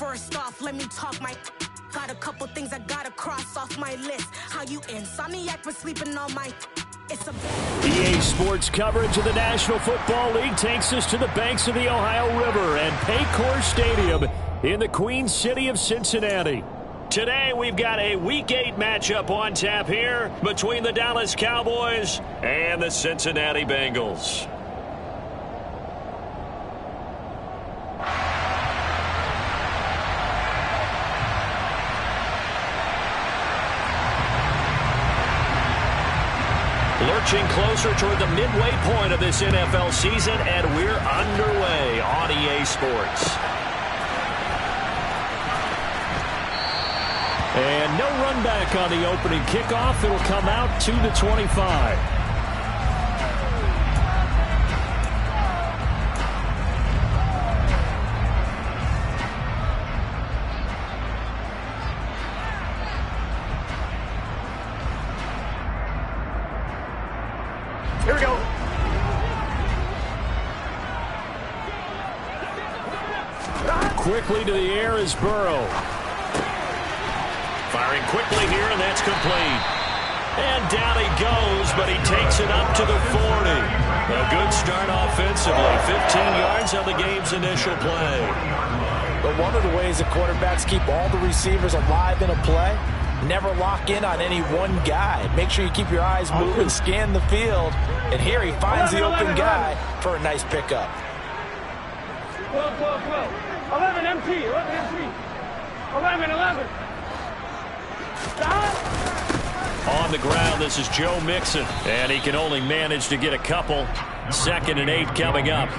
First off, let me talk my. Got a couple things I gotta cross off my list. How you insomniac for sleeping on my. It's a EA Sports coverage of the National Football League takes us to the banks of the Ohio River and Paycor Stadium in the Queen City of Cincinnati. Today we've got a Week 8 matchup on tap here between the Dallas Cowboys and the Cincinnati Bengals. Lurching closer toward the midway point of this NFL season, and we're underway on EA Sports. And no run back on the opening kickoff. It'll come out to the 25. Here we go. Quickly to the air is Burrow. Firing quickly here, and that's complete. And down he goes, but he takes it up to the 40. A good start offensively. 15 yards on the game's initial play. But one of the ways that quarterbacks keep all the receivers alive in a play, never lock in on any one guy. Make sure you keep your eyes moving, scan the field. And here he finds the open guy for a nice pickup. 11 MT. 11. On the ground, this is Joe Mixon, and he can only manage to get a couple. 2nd and 8 coming up.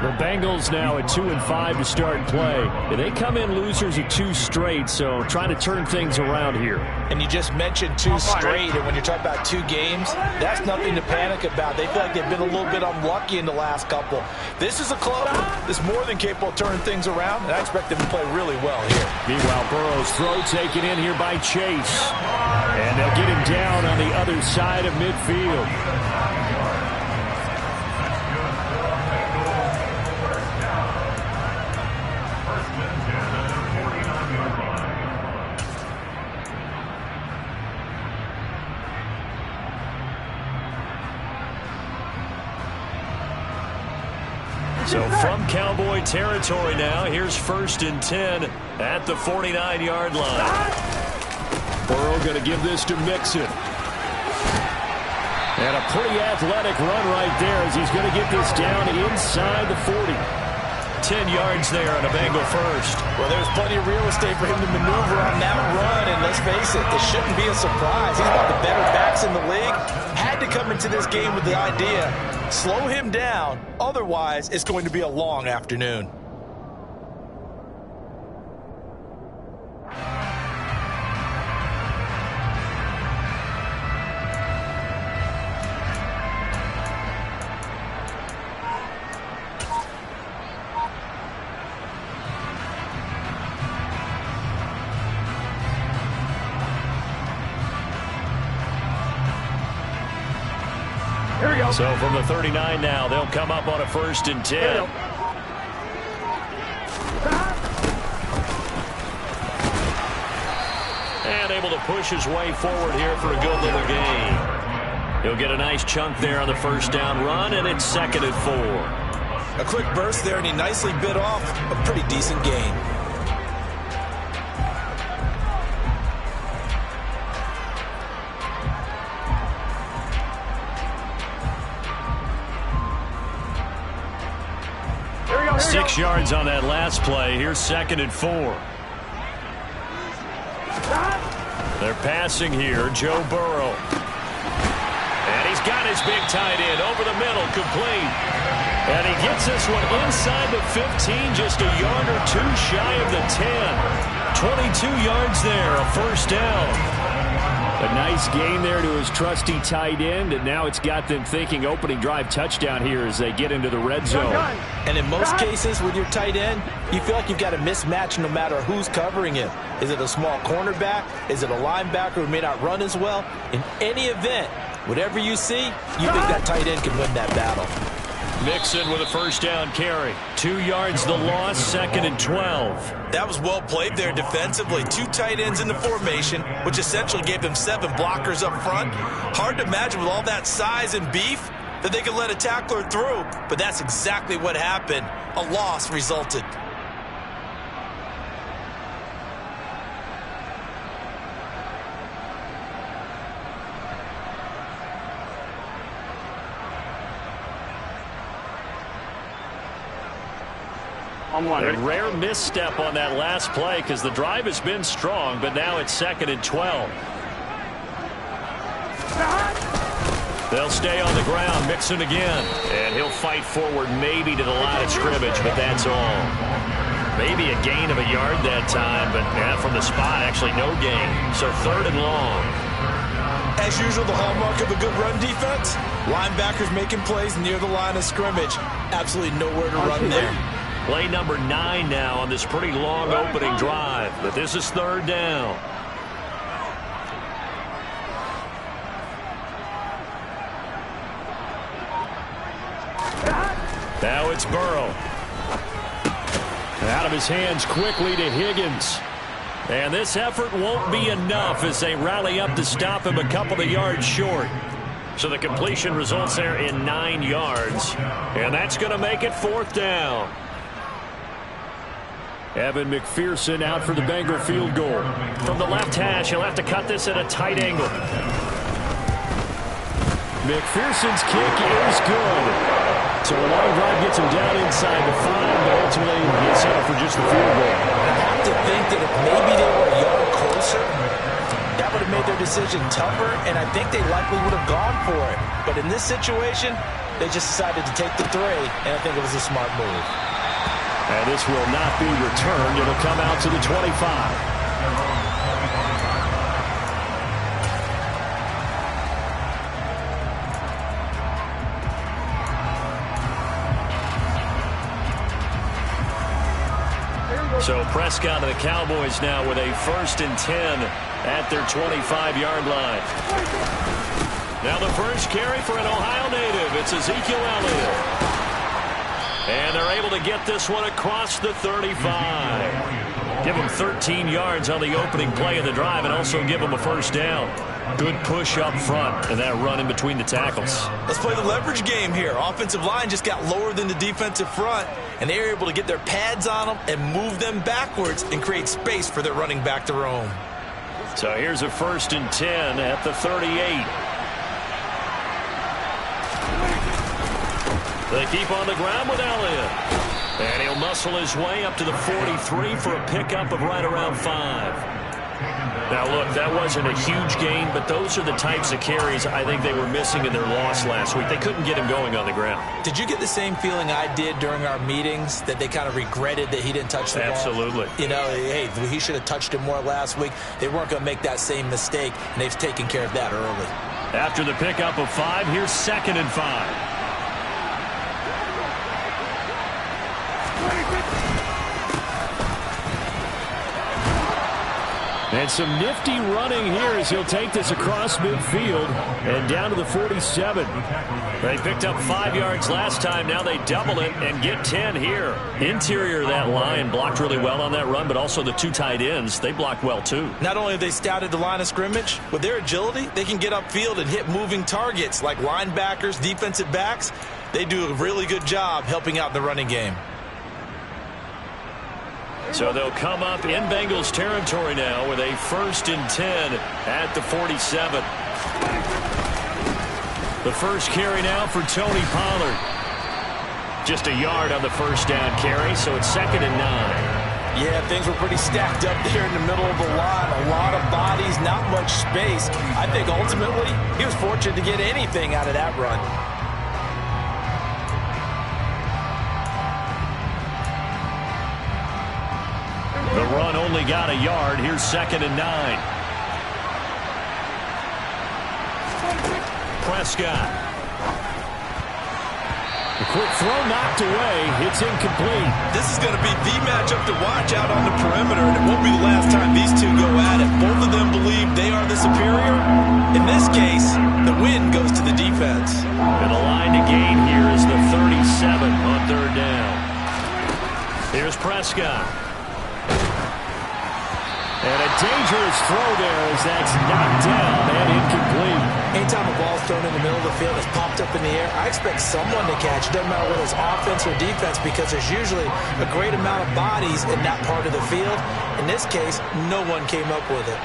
The Bengals now at 2-5 to start play. They come in losers of 2 straight, so trying to turn things around here. And you just mentioned 2 straight, and when you're talking about 2 games, that's nothing to panic about. They feel like they've been a little bit unlucky in the last couple. This is a club that's more than capable of turning things around, and I expect them to play really well here. Meanwhile, Burrow's throw taken in here by Chase. And they'll get him down on the other side of midfield. So from Cowboy territory now, here's 1st and 10 at the 49-yard line. Burrow going to give this to Mixon. And a pretty athletic run right there as he's going to get this down inside the 40. 10 yards there on a Bengal first. Well, there's plenty of real estate for him to maneuver on that run, and let's face it, it shouldn't be a surprise. He's one of the better backs in the league. Had to come into this game with the idea, slow him down, otherwise it's going to be a long afternoon. So from the 39 now, they'll come up on a 1st and 10. And able to push his way forward here for a good little gain. He'll get a nice chunk there on the 1st down run, and it's 2nd and 4. A quick burst there, and he nicely bit off a pretty decent gain. Here 6 yards on that last play. Here's 2nd and 4. They're passing here. Joe Burrow. And he's got his big tight end over the middle, complete. And he gets this one inside the 15, just a yard or 2 shy of the 10. 22 yards there, a 1st down. A nice gain there to his trusty tight end, and now it's got them thinking opening drive touchdown here as they get into the red zone. And in most cases with your tight end, you feel like you've got a mismatch no matter who's covering him. Is it a small cornerback? Is it a linebacker who may not run as well? In any event, whatever you see, you think that tight end can win that battle. Mixon with a first down carry. 2 yards the loss, 2nd and 12. That was well played there defensively. 2 tight ends in the formation, which essentially gave them 7 blockers up front. Hard to imagine with all that size and beef that they could let a tackler through, but that's exactly what happened. A loss resulted. A rare misstep on that last play because the drive has been strong, but now it's 2nd and 12. They'll stay on the ground. Mixon again. And he'll fight forward maybe to the line of scrimmage, but that's all. Maybe a gain of a yard that time, but from the spot, actually no gain. So 3rd and long. As usual, the hallmark of a good run defense, linebackers making plays near the line of scrimmage. Absolutely nowhere to run there. Play number 9 now on this pretty long opening drive, but this is 3rd down. Now it's Burrow. Out of his hands quickly to Higgins. And this effort won't be enough as they rally up to stop him a couple of yards short. So the completion results there in 9 yards. And that's going to make it 4th down. Evan McPherson out for the Bengal field goal. From the left hash, he'll have to cut this at a tight angle. McPherson's kick is good. So a long drive gets him down inside the 5, but ultimately he'll settle for just the field goal. I have to think that if maybe they were a yard closer, that would have made their decision tougher, and I think they likely would have gone for it. But in this situation, they just decided to take the 3, and I think it was a smart move. And this will not be returned. It'll come out to the 25. So Prescott and the Cowboys now with a 1st and 10 at their 25-yard line. Now the first carry for an Ohio native. It's Ezekiel Elliott. And they're able to get this one across the 35. Give him 13 yards on the opening play of the drive and also give him a first down. Good push up front and that run in between the tackles. Let's play the leverage game here. Offensive line just got lower than the defensive front, and they were able to get their pads on them and move them backwards and create space for their running back to roam. So here's a 1st and 10 at the 38. They keep on the ground with Elliott. And he'll muscle his way up to the 43 for a pickup of right around 5. Now, look, that wasn't a huge gain, but those are the types of carries I think they were missing in their loss last week. They couldn't get him going on the ground. Did you get the same feeling I did during our meetings, that they kind of regretted that he didn't touch the ball? Absolutely. You know, hey, he should have touched it more last week. They weren't going to make that same mistake, and they've taken care of that early. After the pickup of 5, here's 2nd and 5. And some nifty running here as he'll take this across midfield and down to the 47. They picked up 5 yards last time. Now they double it and get 10 here. Interior of that line blocked really well on that run, but also the 2 tight ends, they blocked well too. Not only have they scouted the line of scrimmage, with their agility, they can get upfield and hit moving targets like linebackers, defensive backs. They do a really good job helping out in the running game. So they'll come up in Bengals territory now with a 1st and 10 at the 47. The first carry now for Tony Pollard. Just a yard on the first down carry, so it's 2nd and 9. Yeah, things were pretty stacked up there in the middle of the line. A lot of bodies, not much space. I think ultimately he was fortunate to get anything out of that run. The run only got a yard. Here's 2nd and 9. Prescott. A quick throw knocked away. It's incomplete. This is going to be the matchup to watch out on the perimeter, and it won't be the last time these two go at it. Both of them believe they are the superior. In this case, the win goes to the defense. And the line to gain here is the 36. Prescott. And a dangerous throw there as that's knocked down and incomplete. Anytime a ball's thrown in the middle of the field, it's popped up in the air, I expect someone to catch. It doesn't matter whether it's offense or defense, because there's usually a great amount of bodies in that part of the field. In this case, no one came up with it.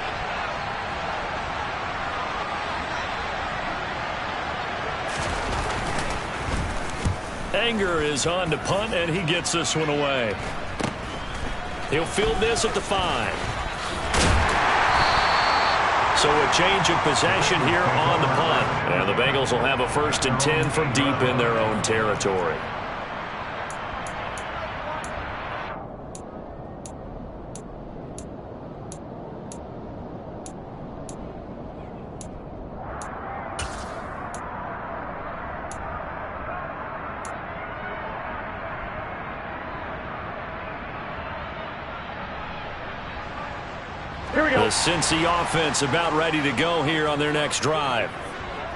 Anger is on to punt, and he gets this one away. He'll field this at the 5. So a change of possession here on the punt. And the Bengals will have a 1st and 10 from deep in their own territory. The Cincy offense about ready to go here on their next drive.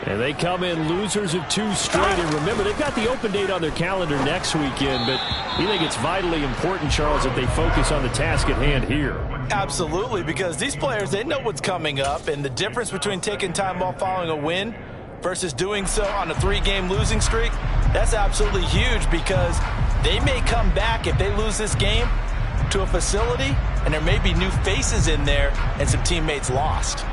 And they come in losers of 2 straight. And remember, they've got the open date on their calendar next weekend, but you think it's vitally important, Charles, that they focus on the task at hand here. Absolutely, because these players, they know what's coming up, and the difference between taking time off following a win versus doing so on a 3-game losing streak, that's absolutely huge, because they may come back if they lose this game to a facility, and there may be new faces in there and some teammates lost.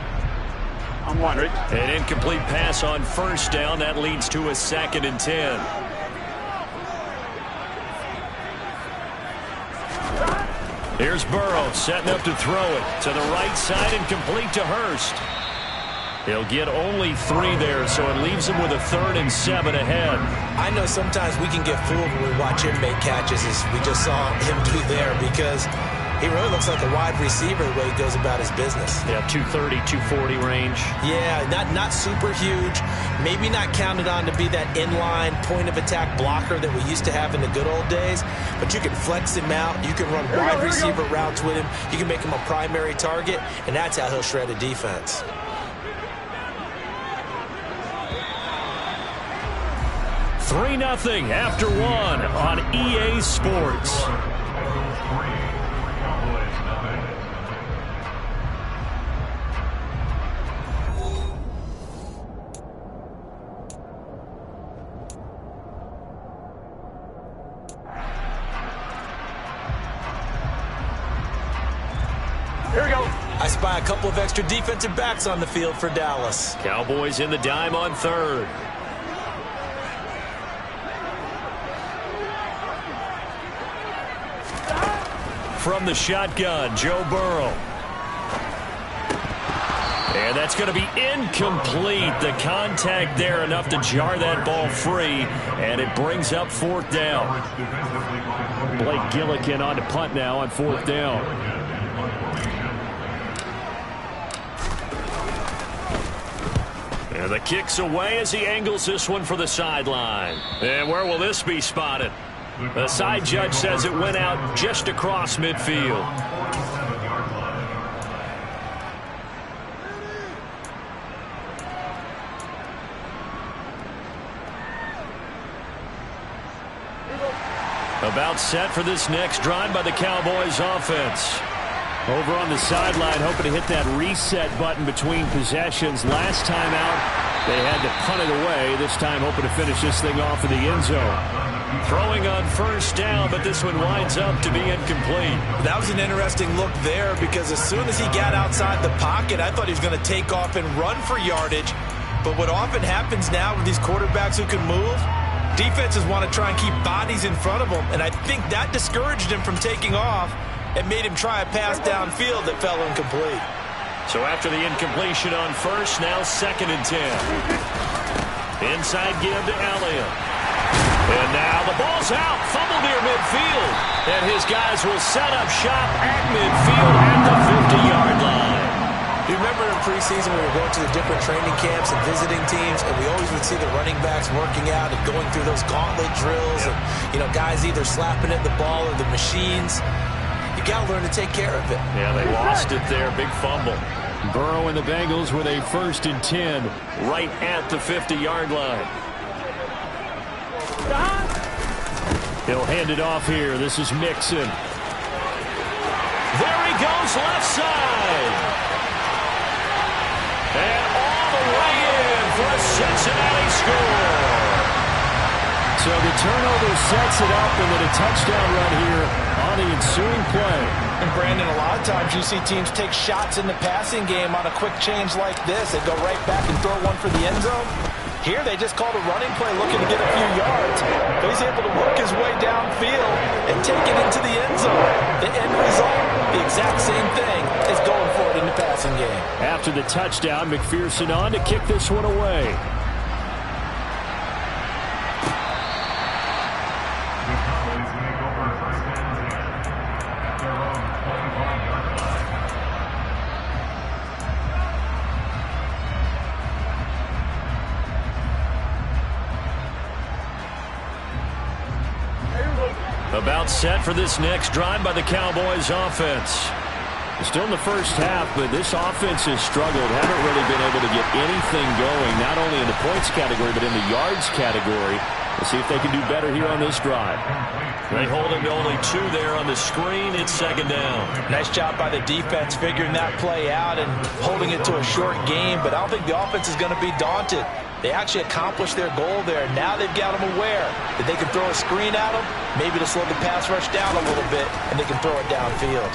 I'm wondering. An incomplete pass on 1st down. That leads to a 2nd and 10. Here's Burrow setting up to throw it to the right side and complete to Hurst. He'll get only 3 there, so it leaves him with a 3rd and 7 ahead. I know sometimes we can get fooled when we watch him make catches, as we just saw him do there, because he really looks like a wide receiver the way he goes about his business. Yeah, 230, 240 range. Yeah, not super huge. Maybe not counted on to be that inline point-of-attack blocker that we used to have in the good old days. But you can flex him out. You can run wide receiver routes with him. You can make him a primary target, and that's how he'll shred a defense. 3-0 after 1 on EA Sports. Here we go. I spy a couple of extra defensive backs on the field for Dallas. Cowboys in the dime on 3rd. From the shotgun, Joe Burrow. And that's going to be incomplete. The contact there enough to jar that ball free, and it brings up 4th down. Blake Gillikin on to punt now on 4th down. And the kick's away as he angles this one for the sideline. And where will this be spotted? The side judge says it went out just across midfield. About set for this next drive by the Cowboys offense. Over on the sideline, hoping to hit that reset button between possessions. Last time out, they had to punt it away. This time, hoping to finish this thing off in the end zone. Throwing on 1st down, but this one winds up to be incomplete. That was an interesting look there, because as soon as he got outside the pocket, I thought he was going to take off and run for yardage. But what often happens now with these quarterbacks who can move, defenses want to try and keep bodies in front of them, and I think that discouraged him from taking off and made him try a pass downfield that fell incomplete. So after the incompletion on 1st, now 2nd and 10. Inside give to Elliott. And now the ball's out. Fumble near midfield. And his guys will set up shop at midfield at the 50-yard line. You remember in preseason we were going to the different training camps and visiting teams, and we always would see the running backs working out and going through those gauntlet drills, and guys either slapping at the ball or the machines. You got to learn to take care of it. Yeah, they lost it there. Big fumble. Burrow and the Bengals with a 1st and 10 right at the 50-yard line. He'll hand it off here. This is Mixon. There he goes left side. And all the way in for a Cincinnati score. So the turnover sets it up, and then a touchdown run here on the ensuing play. And Brandon, a lot of times you see teams take shots in the passing game on a quick change like this. They go right back and throw one for the end zone. Here they just called a running play looking to get a few yards. But he's able to work his way downfield and take it into the end zone. The end result, the exact same thing as going for it in the passing game. After the touchdown, McPherson on to kick this one away. About set for this next drive by the Cowboys offense. Still in the first half, but this offense has struggled. Haven't really been able to get anything going, not only in the points category, but in the yards category. We'll see if they can do better here on this drive. They hold him to only 2 there on the screen. It's second down. Nice job by the defense figuring that play out and holding it to a short game, but I don't think the offense is going to be daunted. They actually accomplished their goal there. Now they've got them aware that they can throw a screen at them, maybe to slow the pass rush down a little bit, and they can throw it downfield.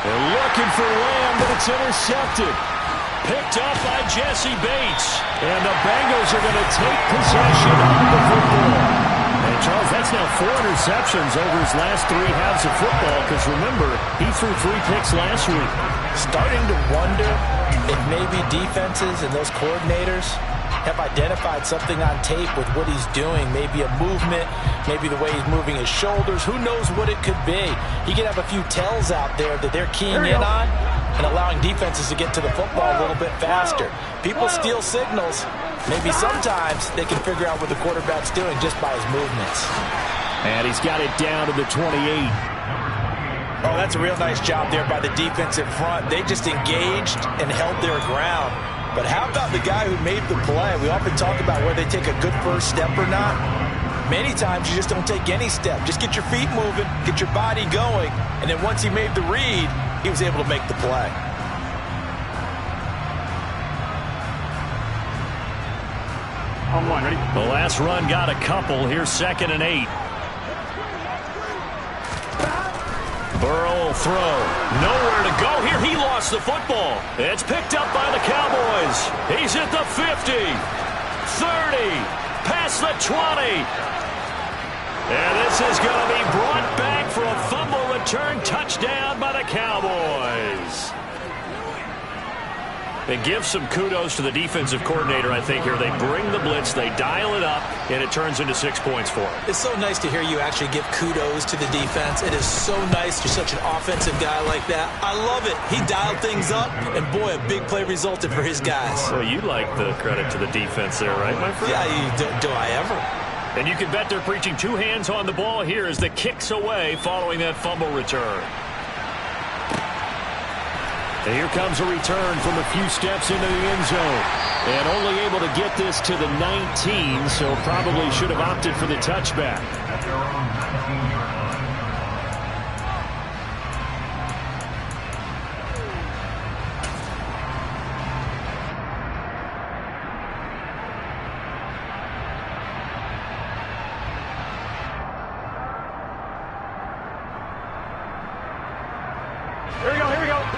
They're looking for Lamb, but it's intercepted. Picked up by Jesse Bates. And the Bengals are going to take possession of the football. And Charles, that's now 4 interceptions over his last 3 halves of football, because remember, he threw 3 picks last week. Starting to wonder if maybe defenses and those coordinators have identified something on tape with what he's doing. Maybe a movement, maybe the way he's moving his shoulders. Who knows what it could be? He could have a few tells out there that they're keying in on and allowing defenses to get to the football a little bit faster. People steal signals. Maybe sometimes they can figure out what the quarterback's doing just by his movements. And he's got it down to the 28. Oh, that's a real nice job there by the defensive front. They just engaged and held their ground. But how about the guy who made the play? We often talk about whether they take a good first step or not. Many times you just don't take any step. Just get your feet moving, get your body going, and then once he made the read, he was able to make the play. On one, ready? The last run got a couple. Here's 2nd and 8. Burrow will throw. Nowhere to go here. He lost the football. It's picked up by the Cowboys. He's at the 50, 30, past the 20. And this is going to be brought back for a fumble return touchdown by the Cowboys. They give some kudos to the defensive coordinator, I think, here. They bring the blitz, they dial it up, and it turns into 6 points for them. It's so nice to hear you actually give kudos to the defense. It is so nice. You're such an offensive guy like that. I love it. He dialed things up, and boy, a big play resulted for his guys. Well, you like the credit to the defense there, right, my friend? Yeah, do I ever? And you can bet they're preaching 2 hands on the ball here as the kick's away following that fumble return. And here comes a return from a few steps into the end zone. And only able to get this to the 19, so probably should have opted for the touchback.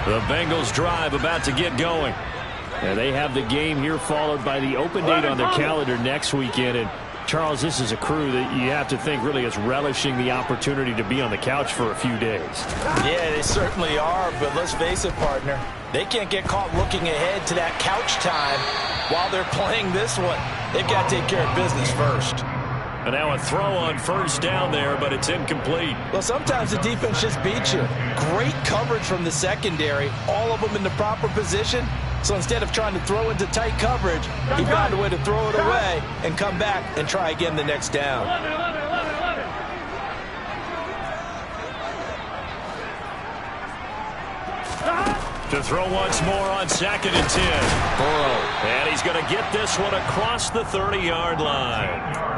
The Bengals drive about to get going. And they have the game here followed by the open date on their calendar next weekend. And Charles, this is a crew that you have to think really is relishing the opportunity to be on the couch for a few days. Yeah, they certainly are, but let's face it, partner. They can't get caught looking ahead to that couch time while they're playing this one. They've got to take care of business first. And now a throw on first down there, but it's incomplete. Well, sometimes the defense just beats you. Great coverage from the secondary, all of them in the proper position. So instead of trying to throw into tight coverage, he found a way to throw it away and come back and try again the next down. To throw once more on 2nd and 10. Burrow. And he's going to get this one across the 30-yard line.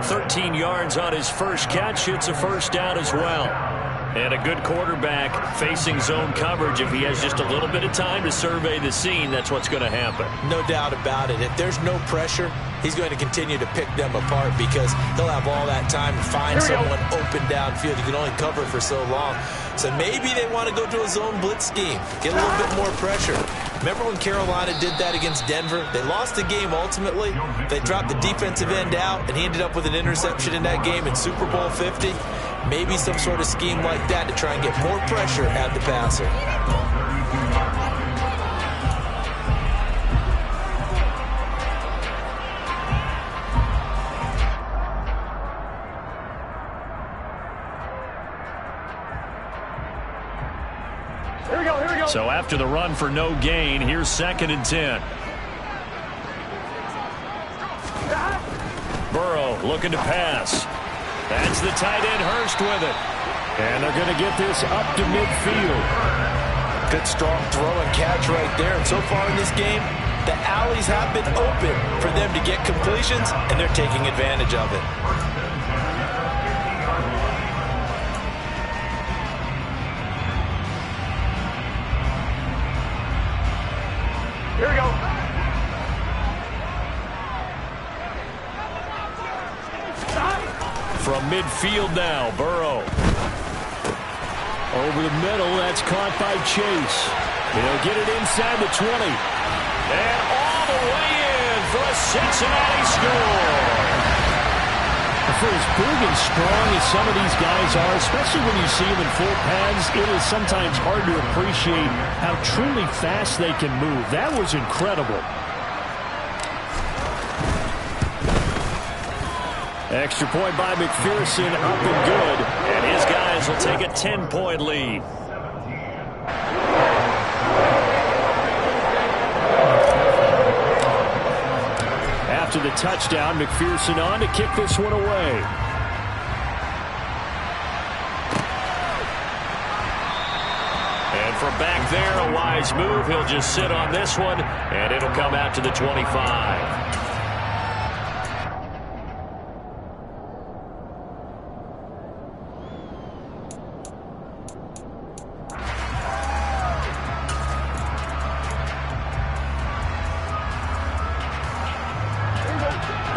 13 yards on his first catch. It's a first down as well. And a good quarterback facing zone coverage, if he has just a little bit of time to survey the scene, that's what's going to happen. No doubt about it. If there's no pressure, he's going to continue to pick them apart because he'll have all that time to find someone open downfield. You can only cover for so long. So maybe they want to go to a zone blitz scheme, get a little bit more pressure. Remember when Carolina did that against Denver? They lost the game ultimately. They dropped the defensive end out, and he ended up with an interception in that game in Super Bowl 50. Maybe some sort of scheme like that to try and get more pressure at the passer. Here we go. So after the run for no gain, here's 2nd and 10. Burrow looking to pass. That's the tight end Hurst with it. And they're going to get this up to midfield. Good strong throw and catch right there. And so far in this game, the alleys have been open for them to get completions, and they're taking advantage of it. Here we go. From midfield now, Burrow. Over the middle, that's caught by Chase. He'll get it inside the 20. And all the way in for a Cincinnati score. For as big and strong as some of these guys are, especially when you see them in full pads, it is sometimes hard to appreciate how truly fast they can move. That was incredible. Extra point by McPherson, up and good. And his guys will take a 10-point lead. After the touchdown, McPherson on to kick this one away. And from back there, a wise move. He'll just sit on this one, and it'll come out to the 25.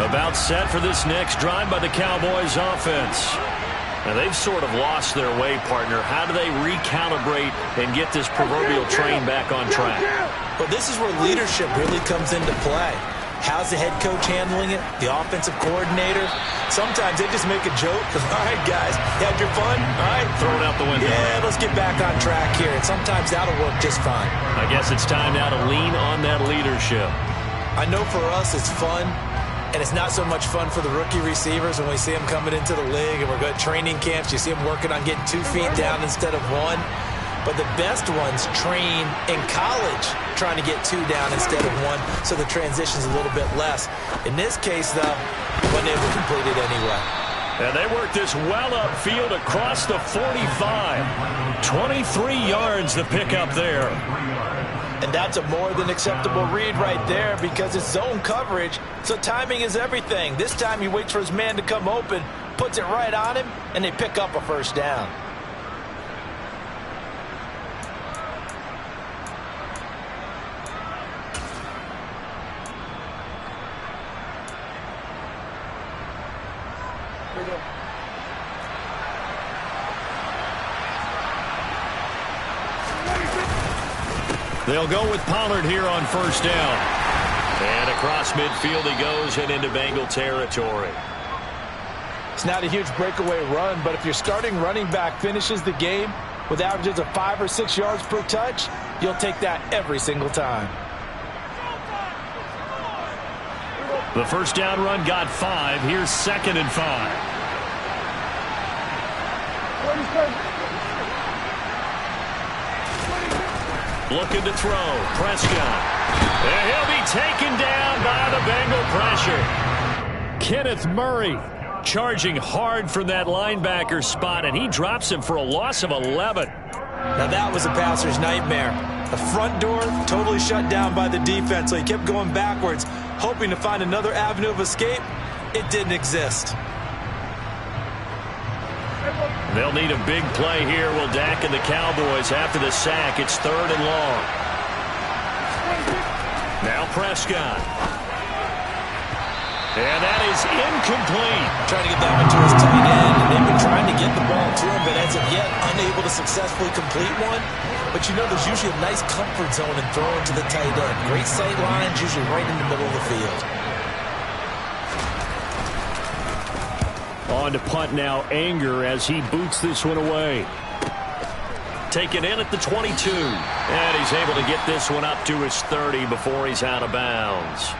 About set for this next drive by the Cowboys offense. Now they've sort of lost their way, partner. How do they recalibrate and get this proverbial train back on track? Well, this is where leadership really comes into play. How's the head coach handling it? The offensive coordinator? Sometimes they just make a joke. All right, guys, you had your fun? All right. Throw it out the window. Yeah, let's get back on track here. And sometimes that'll work just fine. I guess it's time now to lean on that leadership. I know for us it's fun. And it's not so much fun for the rookie receivers when we see them coming into the league and we're going to training camps. You see them working on getting 2 feet down instead of 1. But the best ones train in college trying to get 2 down instead of 1, so the transition's a little bit less. In this case, though, wasn't able to complete it anyway. And they work this well upfield across the 45. 23 yards to pick up there. And that's a more than acceptable read right there because it's zone coverage, so timing is everything. This time he waits for his man to come open, puts it right on him, and they pick up a first down. They'll go with Pollard here on first down. And across midfield he goes and into Bengal territory. It's not a huge breakaway run, but if your starting running back finishes the game with averages of 5 or 6 yards per touch, you'll take that every single time. The first down run got 5. Here's 2nd and 5. Looking to throw. Prescott. And he'll be taken down by the Bengal pressure. Kenneth Murray charging hard from that linebacker spot, and he drops him for a loss of 11. Now that was a passer's nightmare. The front door totally shut down by the defense, so he kept going backwards, hoping to find another avenue of escape. It didn't exist. They'll need a big play here. Will Dak and the Cowboys after the sack. It's 3rd and long. Now Prescott. And that is incomplete. Trying to get that one to his tight end, and they've been trying to get the ball to him, but as of yet, unable to successfully complete one. But you know there's usually a nice comfort zone in throwing to the tight end. Great sight lines, usually right in the middle of the field. On to punt now, Anger, as he boots this one away. Taken in at the 22. And he's able to get this one up to his 30 before he's out of bounds.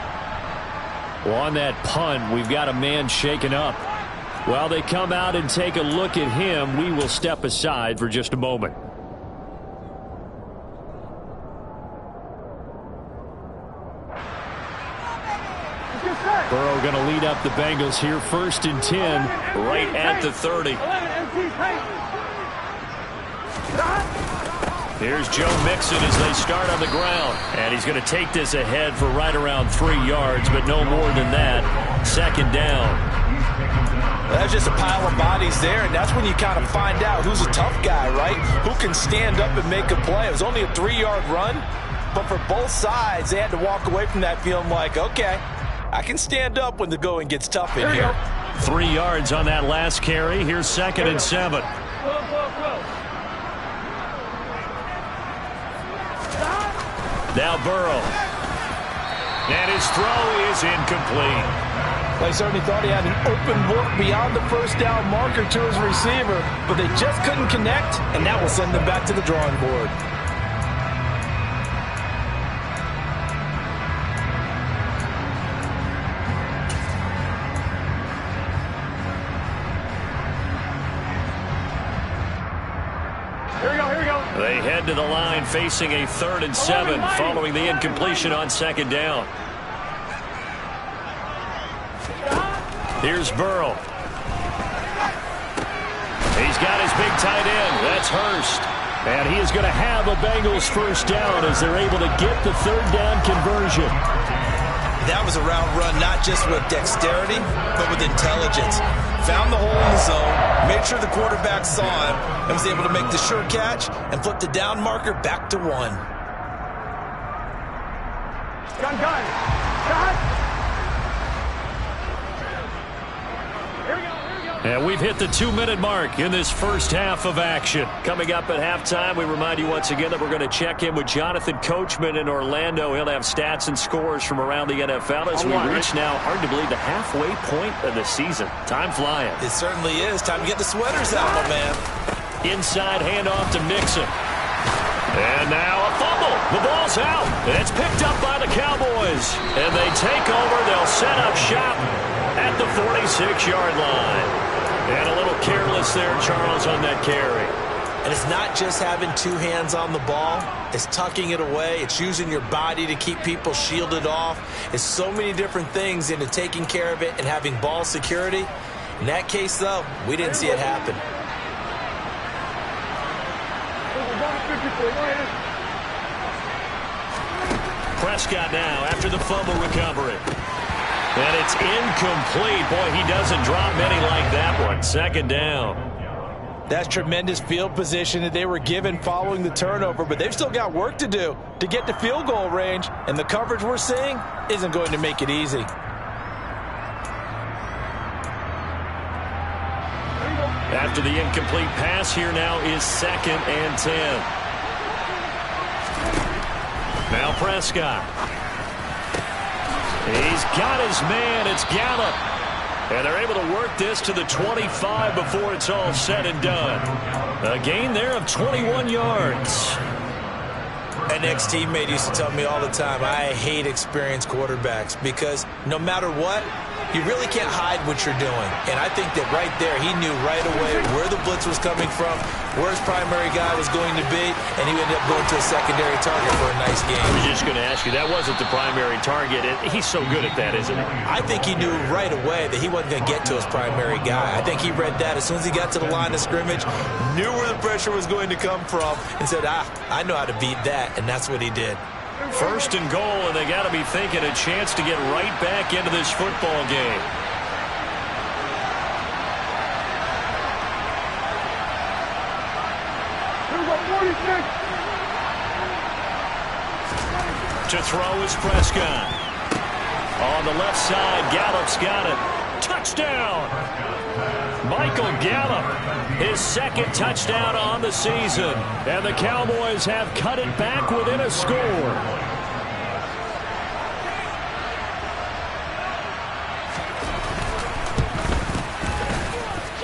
Well, on that punt, we've got a man shaken up. While they come out and take a look at him, we will step aside for just a moment. Burrow going to lead up the Bengals here, 1st and 10. Right at the 30. Here's Joe Mixon as they start on the ground. And he's going to take this ahead for right around 3 yards, but no more than that. 2nd down. That's just a pile of bodies there, and that's when you kind of find out who's a tough guy, right? Who can stand up and make a play. It was only a 3-yard run, but for both sides, they had to walk away from that feeling like, okay, I can stand up when the going gets tough in here. 3 yards on that last carry. Here's 2nd and 7. Now Burrow. And his throw is incomplete. They certainly thought he had an open look beyond the 1st down marker to his receiver, but they just couldn't connect, and that will send them back to the drawing board. They head to the line facing a 3rd and 7 following the incompletion on 2nd down. Here's Burrow. He's got his big tight end. That's Hurst. And he is going to have a Bengals 1st down as they're able to get the 3rd down conversion. That was a route run not just with dexterity, but with intelligence. Found the hole in the zone, made sure the quarterback saw him, and was able to make the sure catch and flip the down marker back to 1. Gun. And we've hit the 2-minute mark in this first half of action. Coming up at halftime, we remind you once again that we're going to check in with Jonathan Coachman in Orlando. He'll have stats and scores from around the NFL as we reach now, hard to believe, the halfway point of the season. Time flying. It certainly is. Time to get the sweaters out, my man. Inside handoff to Mixon. And now a fumble. The ball's out. And it's picked up by the Cowboys. And they take over. They'll set up shop at the 46-yard line. And a little careless there, Charles, on that carry. And it's not just having 2 hands on the ball. It's tucking it away. It's using your body to keep people shielded off. It's so many different things into taking care of it and having ball security. In that case, though, we didn't see it happen. Prescott now after the fumble recovery. And it's incomplete. Boy, he doesn't drop many like that one. 2nd down. That's tremendous field position that they were given following the turnover, but they've still got work to do to get to field goal range, and the coverage we're seeing isn't going to make it easy. After the incomplete pass, here now is 2nd and 10. Now Prescott. He's got his man. It's Gallup. And they're able to work this to the 25 before it's all said and done. A gain there of 21 yards. An ex-teammate used to tell me all the time, I hate experienced quarterbacks because no matter what, you really can't hide what you're doing. And I think that right there, he knew right away where the blitz was coming from, where his primary guy was going to be, and he ended up going to a secondary target for a nice game. I was just going to ask you, that wasn't the primary target. He's so good at that, isn't he? I think he knew right away that he wasn't going to get to his primary guy. I think he read that as soon as he got to the line of scrimmage, knew where the pressure was going to come from, and said, I know how to beat that, and that's what he did. 1st and goal, and they got to be thinking a chance to get right back into this football game. To throw is Prescott. On the left side, Gallup's got it. Touchdown! Michael Gallup, his second touchdown on the season. And the Cowboys have cut it back within a score.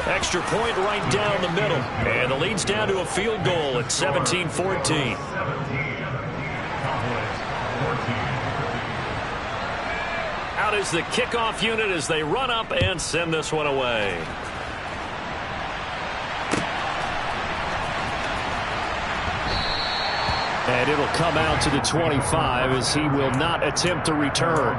Extra point right down the middle. And the lead's down to a field goal at 17-14. Out is the kickoff unit as they run up and send this one away. And it'll come out to the 25 as he will not attempt to return.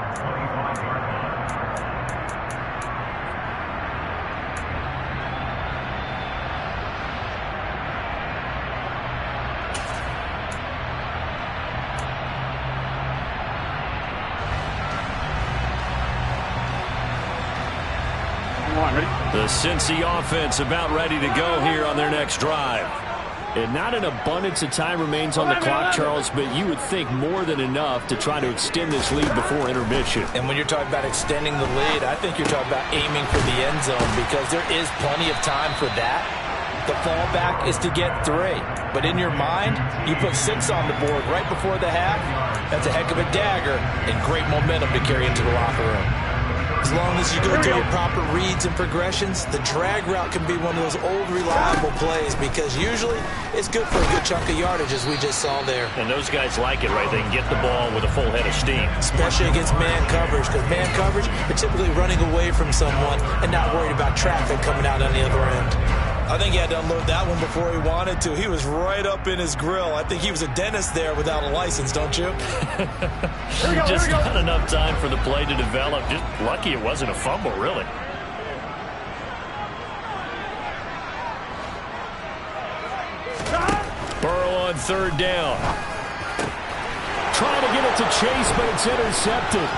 The Cincy offense about ready to go here on their next drive. And not an abundance of time remains on the clock, Charles, but you would think more than enough to try to extend this lead before intermission. And when you're talking about extending the lead, I think you're talking about aiming for the end zone because there is plenty of time for that. The fallback is to get 3. But in your mind, you put 6 on the board right before the half. That's a heck of a dagger and great momentum to carry into the locker room. As long as you go through your proper reads and progressions, the drag route can be one of those old reliable plays because usually it's good for a good chunk of yardage as we just saw there. And those guys like it, right? They can get the ball with a full head of steam. Especially against man coverage because man coverage, they're typically running away from someone and not worried about traffic coming out on the other end. I think he had to unload that one before he wanted to. He was right up in his grill. I think he was a dentist there without a license, don't you? Just not enough time for the play to develop. Just lucky it wasn't a fumble, really. Burrow on third down. Trying to get it to Chase, but it's intercepted.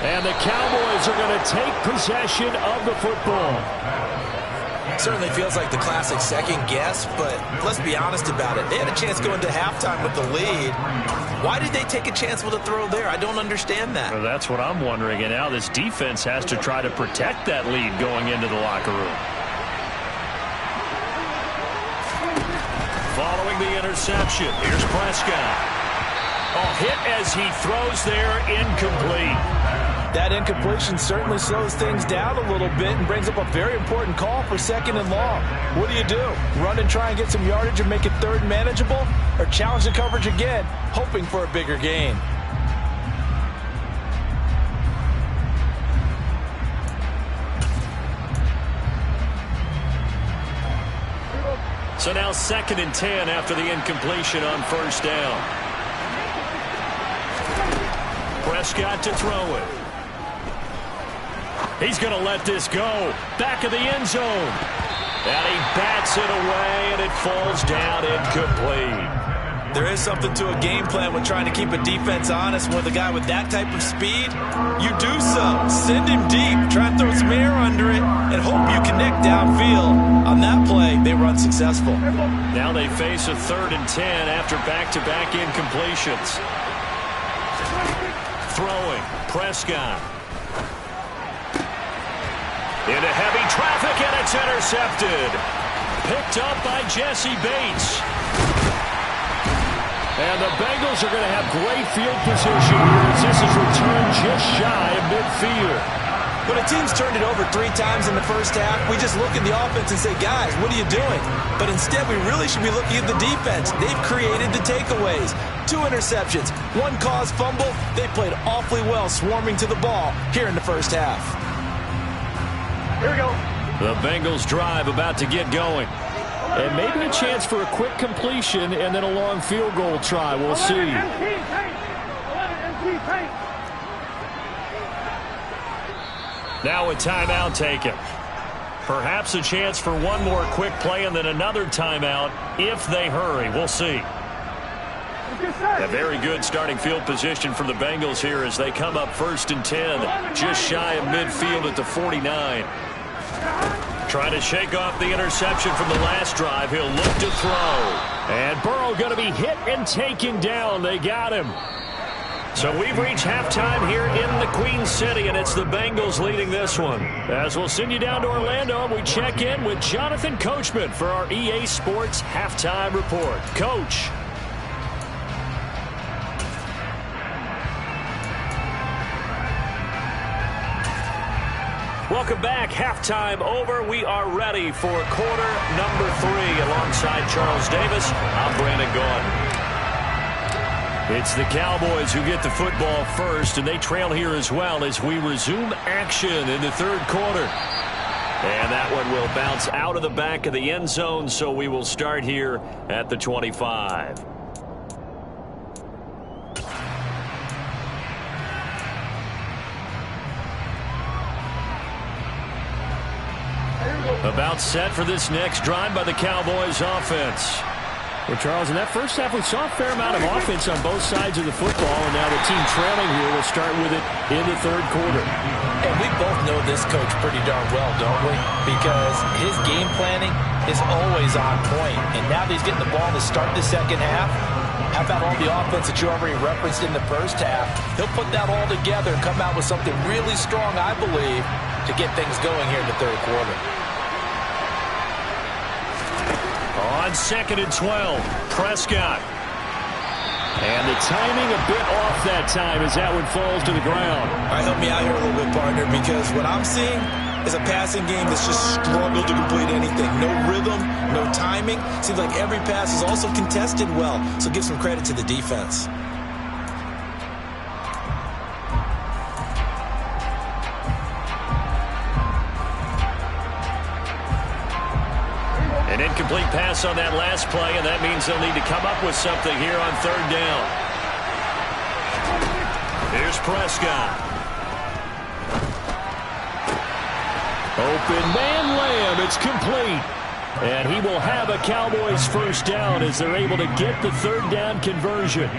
And the Cowboys are going to take possession of the football. Certainly feels like the classic second guess, but let's be honest about it. They had a chance going to halftime with the lead. Why did they take a chance with a throw there? I don't understand that. Well, that's what I'm wondering. And now this defense has to try to protect that lead going into the locker room. Following the interception, here's Prescott. Oh, hit as he throws there, incomplete. That incompletion certainly slows things down a little bit and brings up a very important call for 2nd and long. What do? Run and try and get some yardage and make it 3rd manageable? Or challenge the coverage again, hoping for a bigger gain? So now 2nd and 10 after the incompletion on first down. Prescott to throw it. He's going to let this go. Back of the end zone. And he bats it away, and it falls down incomplete. There is something to a game plan when trying to keep a defense honest with a guy with that type of speed. You do so. Send him deep. Try and throw some air under it and hope you connect downfield. On that play, they run successful. Now they face a 3rd and 10 after back-to-back incompletions. Throwing. Prescott. Into heavy traffic, and it's intercepted. Picked up by Jesse Bates. And the Bengals are going to have great field position here as this is returned just shy of midfield. When a team's turned it over 3 times in the first half, we just look at the offense and say, guys, what are you doing? But instead, we really should be looking at the defense. They've created the takeaways. 2 interceptions, 1 caused fumble. They played awfully well swarming to the ball here in the first half. Here we go. The Bengals drive about to get going. And maybe a chance for a quick completion and then a long field goal try. We'll see. Now a timeout taken. Perhaps a chance for one more quick play and then another timeout if they hurry. We'll see. A very good starting field position for the Bengals here as they come up 1st and 10, just shy of midfield at the 49. Trying to shake off the interception from the last drive. He'll look to throw. And Burrow going to be hit and taken down. They got him. So we've reached halftime here in the Queen City, and it's the Bengals leading this one. As we'll send you down to Orlando, and we check in with Jonathan Coachman for our EA Sports Halftime Report. Coach. Welcome back. Halftime over. We are ready for quarter number 3. Alongside Charles Davis, I'm Brandon Gaudin. It's the Cowboys who get the football first, and they trail here as well as we resume action in the third quarter. And that one will bounce out of the back of the end zone, so we will start here at the 25. About set for this next drive by the Cowboys offense. Well, Charles, in that first half, we saw a fair amount of offense on both sides of the football, and now the team trailing here will start with it in the third quarter. And we both know this coach pretty darn well, don't we? Because his game planning is always on point. And now that he's getting the ball to start the second half, how about all the offense that you already referenced in the first half? He'll put that all together and come out with something really strong, I believe, to get things going here in the third quarter. On 2nd and 12, Prescott. And the timing a bit off that time as that one falls to the ground. All right, help me out here a little bit, partner, because what I'm seeing is a passing game that's just struggled to complete anything. No rhythm, no timing. Seems like every pass is also contested well, so give some credit to the defense. An incomplete pass on that last play, and that means they'll need to come up with something here on third down. Here's Prescott. Open man Lamb. It's complete. And he will have a Cowboys first down as they're able to get the third down conversion.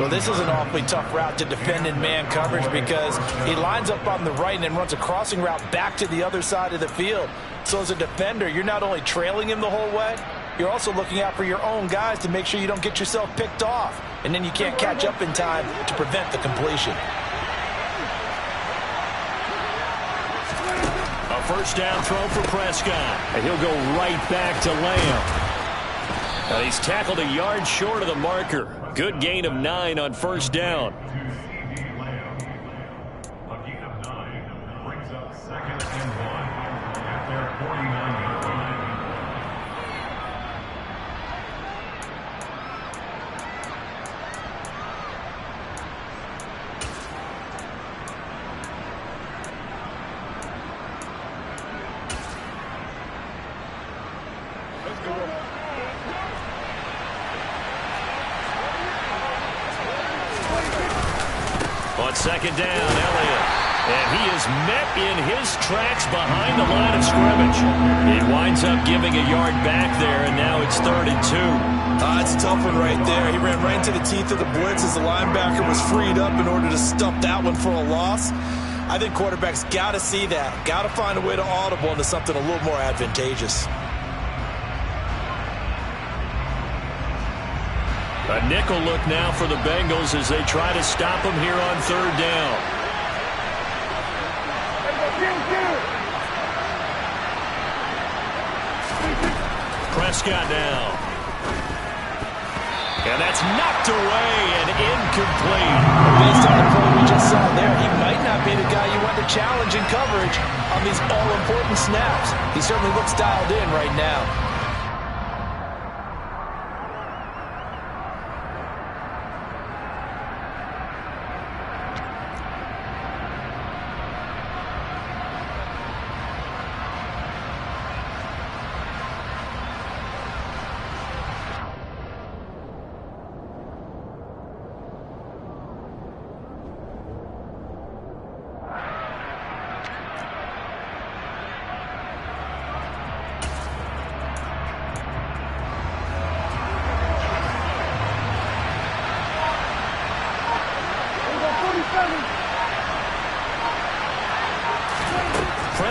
Well, this is an awfully tough route to defend in man coverage because he lines up on the right and then runs a crossing route back to the other side of the field. So as a defender, you're not only trailing him the whole way, you're also looking out for your own guys to make sure you don't get yourself picked off. And then you can't catch up in time to prevent the completion. A first down throw for Prescott. And he'll go right back to Lamb. And he's tackled a yard short of the marker. Good gain of 9 on first down. On second down, Elliott. And he is met in his tracks behind the line of scrimmage. It winds up giving a yard back there, and now it's 3rd and 2. It's a tough one right there. He ran right into the teeth of the blitz as the linebacker was freed up in order to stump that one for a loss. I think quarterbacks got to see that. Got to find a way to audible into something a little more advantageous. A nickel look now for the Bengals as they try to stop him here on third down. Prescott now. And that's knocked away and incomplete. Based on the play we just saw there, he might not be the guy you want to challenge in coverage on these all-important snaps. He certainly looks dialed in right now.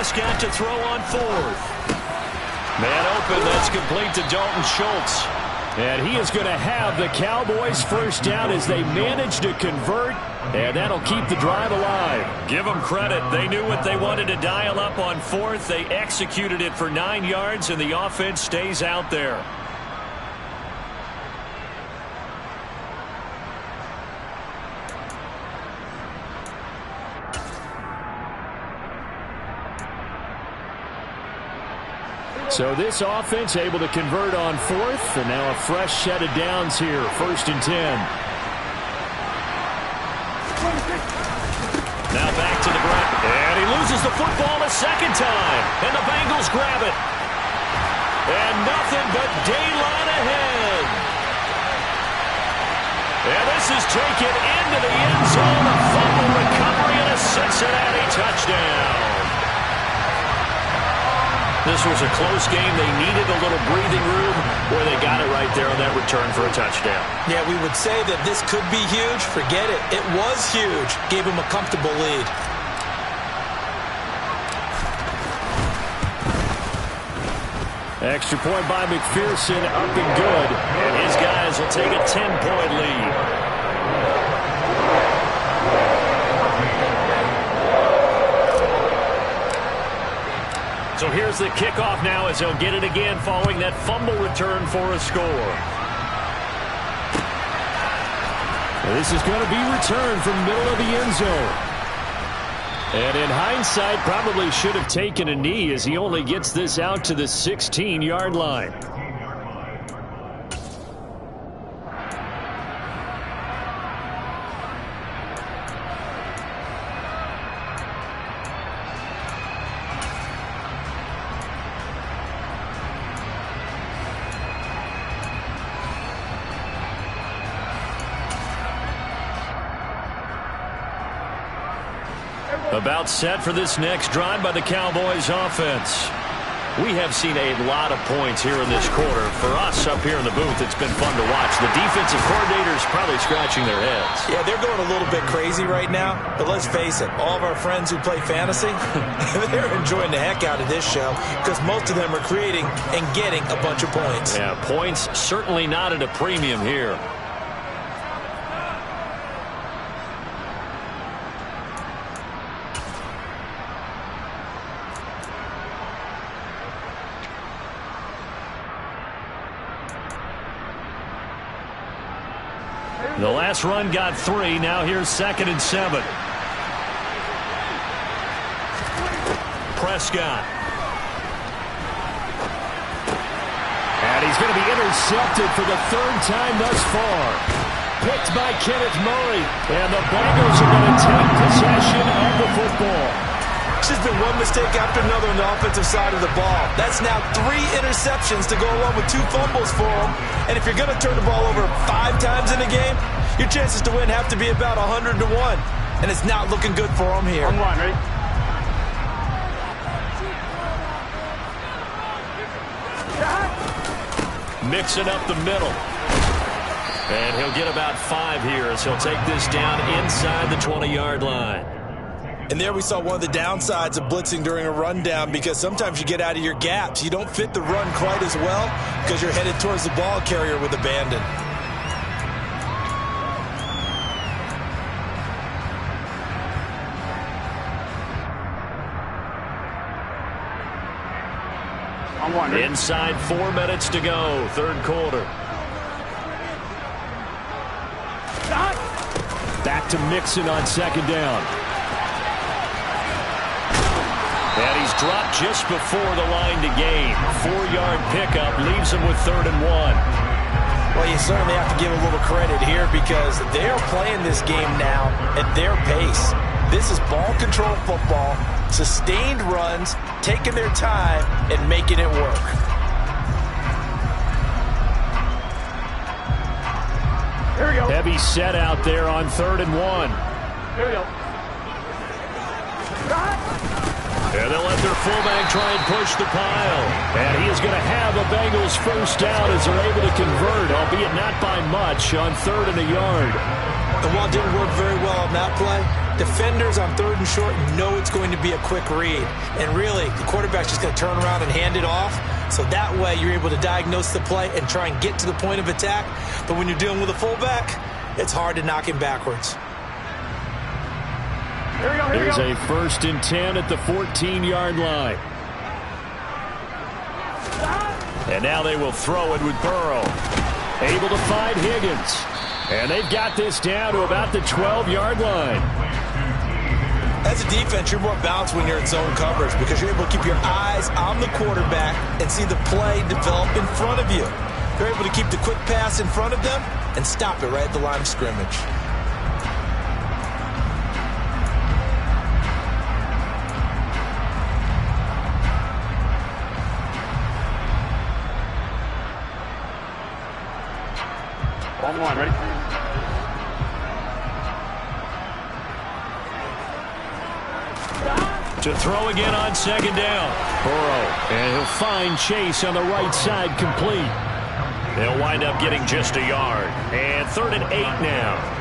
Prescott to throw on 4th. Man open, that's complete to Dalton Schultz. And he is going to have the Cowboys first down as they manage to convert, and that'll keep the drive alive. Give them credit. They knew what they wanted to dial up on 4th. They executed it for 9 yards, and the offense stays out there. So this offense able to convert on 4th, and now a fresh set of downs here, 1st and 10. Now back to the ground, and he loses the football a second time, and the Bengals grab it. And nothing but daylight ahead. And this is taken into the end zone, a fumble recovery, and a Cincinnati touchdown. This was a close game. They needed a little breathing room, where they got it right there on that return for a touchdown. Yeah, we would say that this could be huge. Forget it. It was huge. Gave him a comfortable lead. Extra point by McPherson, up and good. And his guys will take a 10-point lead. So here's the kickoff now as he'll get it again following that fumble return for a score. This is going to be returned from the middle of the end zone. And in hindsight, probably should have taken a knee as he only gets this out to the 16-yard line. About set for this next drive by the Cowboys offense. We have seen a lot of points here in this quarter. For us up here in the booth, it's been fun to watch. The defensive coordinators probably scratching their heads. Yeah, they're going a little bit crazy right now. But let's face it, all of our friends who play fantasy, they're enjoying the heck out of this show because most of them are creating and getting a bunch of points. Yeah, points certainly not at a premium here. The last run got 3. Now here's 2nd and 7. Prescott. And he's going to be intercepted for the 3rd time thus far. Picked by Kenneth Murray. And the Bengals are going to take possession of the football. There's been one mistake after another on the offensive side of the ball. That's now 3 interceptions to go along with 2 fumbles for them. And if you're going to turn the ball over 5 times in a game, your chances to win have to be about 100 to 1. And it's not looking good for them here. On one, ready? Mixing up the middle. And he'll get about 5 here as he'll take this down inside the 20-yard line. And there we saw one of the downsides of blitzing during a rundown because sometimes you get out of your gaps. You don't fit the run quite as well because you're headed towards the ball carrier with abandon. On one, ready? Inside 4 minutes to go, 3rd quarter. Back to Mixon on 2nd down. And he's dropped just before the line to gain. 4-yard pickup leaves him with 3rd and 1. Well, you certainly have to give a little credit here because they're playing this game now at their pace. This is ball control football, sustained runs, taking their time and making it work. Here we go. Heavy set out there on 3rd and 1. Here we go. And they'll let their fullback try and push the pile. And he is going to have a Bengals first down as they're able to convert, albeit not by much, on 3rd and a yard. And while it didn't work very well on that play, defenders on 3rd and short know it's going to be a quick read. And really, the quarterback's just going to turn around and hand it off. So that way, you're able to diagnose the play and try and get to the point of attack. But when you're dealing with a fullback, it's hard to knock him backwards. There's a 1st and 10 at the 14-yard line. And now they will throw it with Burrow. Able to find Higgins. And they've got this down to about the 12-yard line. As a defense, you're more balanced when you're in zone coverage because you're able to keep your eyes on the quarterback and see the play develop in front of you. You're able to keep the quick pass in front of them and stop it right at the line of scrimmage. On one, ready? To throw again on 2nd down. Burrow, and he'll find Chase on the right side, complete. They'll wind up getting just a yard. And 3rd and 8 now.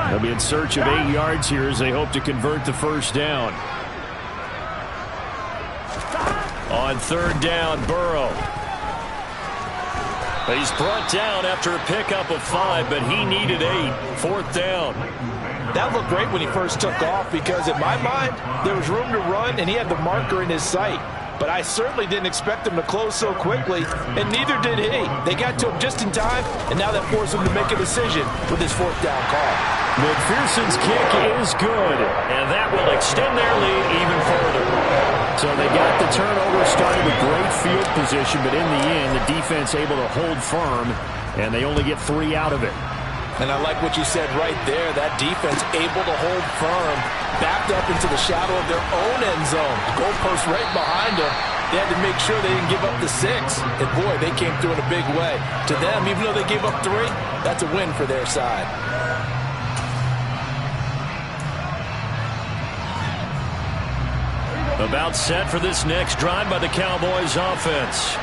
They'll be in search of 8 yards here as they hope to convert the 1st down. On 3rd down, Burrow. He's brought down after a pickup of 5, but he needed 8. 4th down. That looked great when he first took off because in my mind, there was room to run and he had the marker in his sight. But I certainly didn't expect him to close so quickly, and neither did he. They got to him just in time, and now that forced him to make a decision with his 4th down call. McPherson's kick is good, and that will extend their lead even further. So they got the turnover started with great field position, but in the end, the defense able to hold firm, and they only get 3 out of it. And I like what you said right there. That defense able to hold firm, backed up into the shadow of their own end zone. The goalpost right behind them. They had to make sure they didn't give up the 6. And, boy, they came through in a big way. To them, even though they gave up 3, that's a win for their side. About set for this next drive by the Cowboys offense.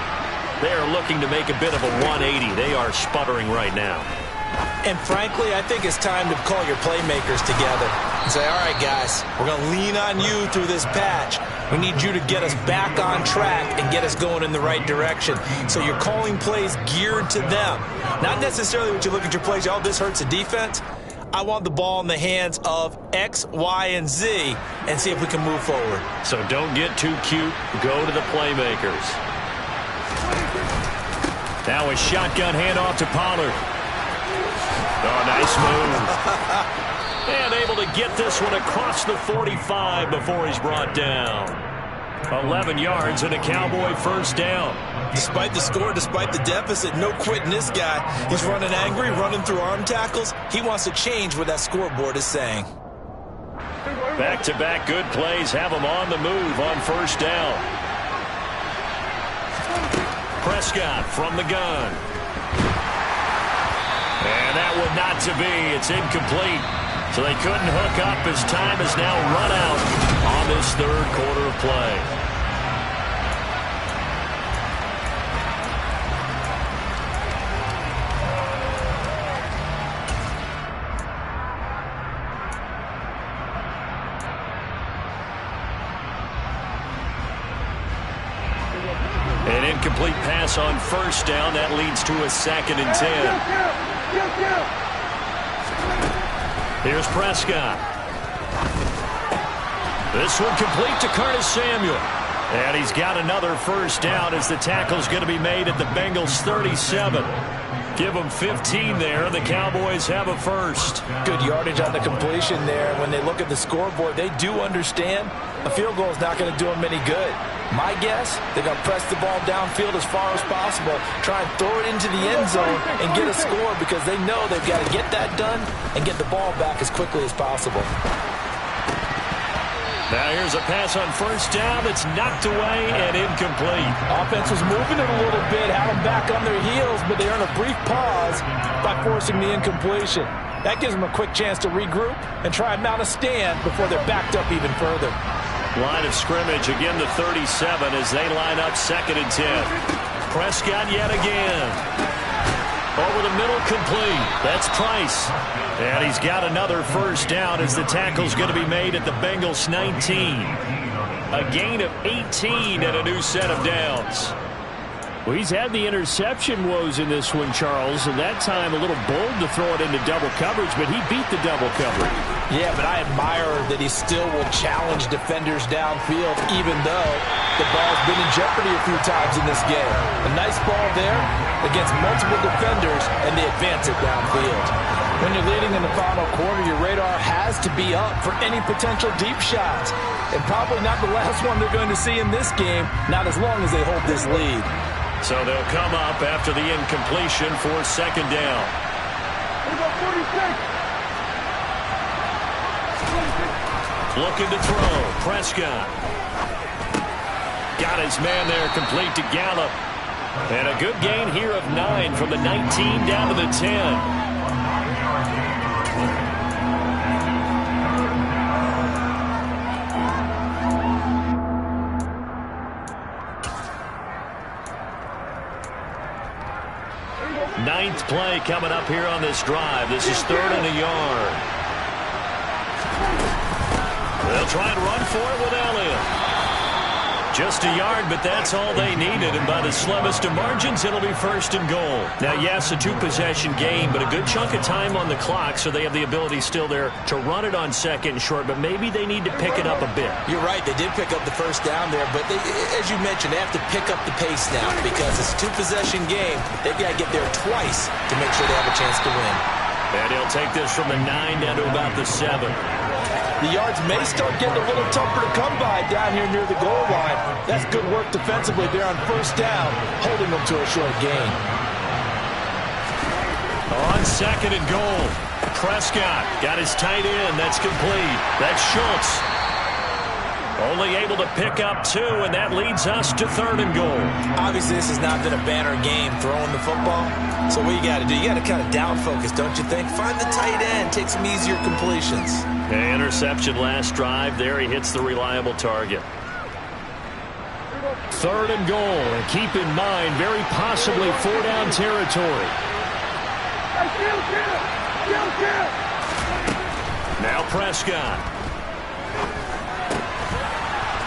They are looking to make a bit of a 180. They are sputtering right now. And frankly, I think it's time to call your playmakers together and say, all right, guys, we're going to lean on you through this patch. We need you to get us back on track and get us going in the right direction. So you're calling plays geared to them. Not necessarily when you look at your plays, oh, this hurts the defense. I want the ball in the hands of X, Y, and Z and see if we can move forward. So don't get too cute. Go to the playmakers. Now a shotgun handoff to Pollard. Oh, nice move. And able to get this one across the 45 before he's brought down. 11 yards and a Cowboy 1st down. Despite the score, despite the deficit, no quitting this guy. He's running angry, running through arm tackles. He wants to change what that scoreboard is saying. Back-to-back good plays have him on the move on 1st down. Prescott from the gun. And that one not to be. It's incomplete. So they couldn't hook up as time has now run out on this 3rd quarter of play. An incomplete pass on 1st down. That leads to a 2nd and 10. Here's Prescott. This one complete to Curtis Samuel. And he's got another 1st down as the tackle's going to be made at the Bengals 37. Give them 15 there. The Cowboys have a 1st. Good yardage on the completion there. When they look at the scoreboard, they do understand a field goal is not going to do them any good. My guess, they're going to press the ball downfield as far as possible, try and throw it into the end zone and get a score because they know they've got to get that done and get the ball back as quickly as possible. Now here's a pass on 1st down that's knocked away and incomplete. Offense was moving it a little bit, had them back on their heels, but they earn a brief pause by forcing the incompletion. That gives them a quick chance to regroup and try and mount a stand before they're backed up even further. Line of scrimmage again to 37 as they line up 2nd and 10. Prescott yet again. Over the middle, complete. That's Price. And he's got another first down as the tackle's going to be made at the Bengals 19. A gain of 18 and a new set of downs. Well, he's had the interception woes in this one, Charles, and that time a little bold to throw it into double coverage, but he beat the double coverage. Yeah, but I admire that he still will challenge defenders downfield, even though the ball's been in jeopardy a few times in this game. A nice ball there against multiple defenders, and they advance it downfield. When you're leading in the final quarter, your radar has to be up for any potential deep shots. And probably not the last one they're going to see in this game, not as long as they hold this lead. So they'll come up after the incompletion for 2nd down. Looking to throw. Prescott. Got his man there, complete to Gallup. And a good gain here of 9 from the 19 down to the 10. Ninth play coming up here on this drive. This is 3rd and a yard. They'll try and run for it with Elliott. Just a yard, but that's all they needed. And by the slimmest of margins, it'll be 1st and goal. Now, yes, a 2-possession game, but a good chunk of time on the clock, so they have the ability still there to run it on 2nd and short, but maybe they need to pick it up a bit. You're right. They did pick up the first down there, but they, as you mentioned, they have to pick up the pace now because it's a 2-possession game. They've got to get there twice to make sure they have a chance to win. And he'll take this from the 9 down to about the 7. The yards may start getting a little tougher to come by down here near the goal line. That's good work defensively there on 1st down, holding them to a short gain. On 2nd and goal, Prescott got his tight end. That's complete. That's Schultz. Only able to pick up 2, and that leads us to 3rd and goal. Obviously, this has not been a banner game throwing the football. So what you got to do, you got to kind of down focus, don't you think? Find the tight end, take some easier completions. An interception last drive. There he hits the reliable target. 3rd and goal, and keep in mind, very possibly 4-down territory. Now Prescott.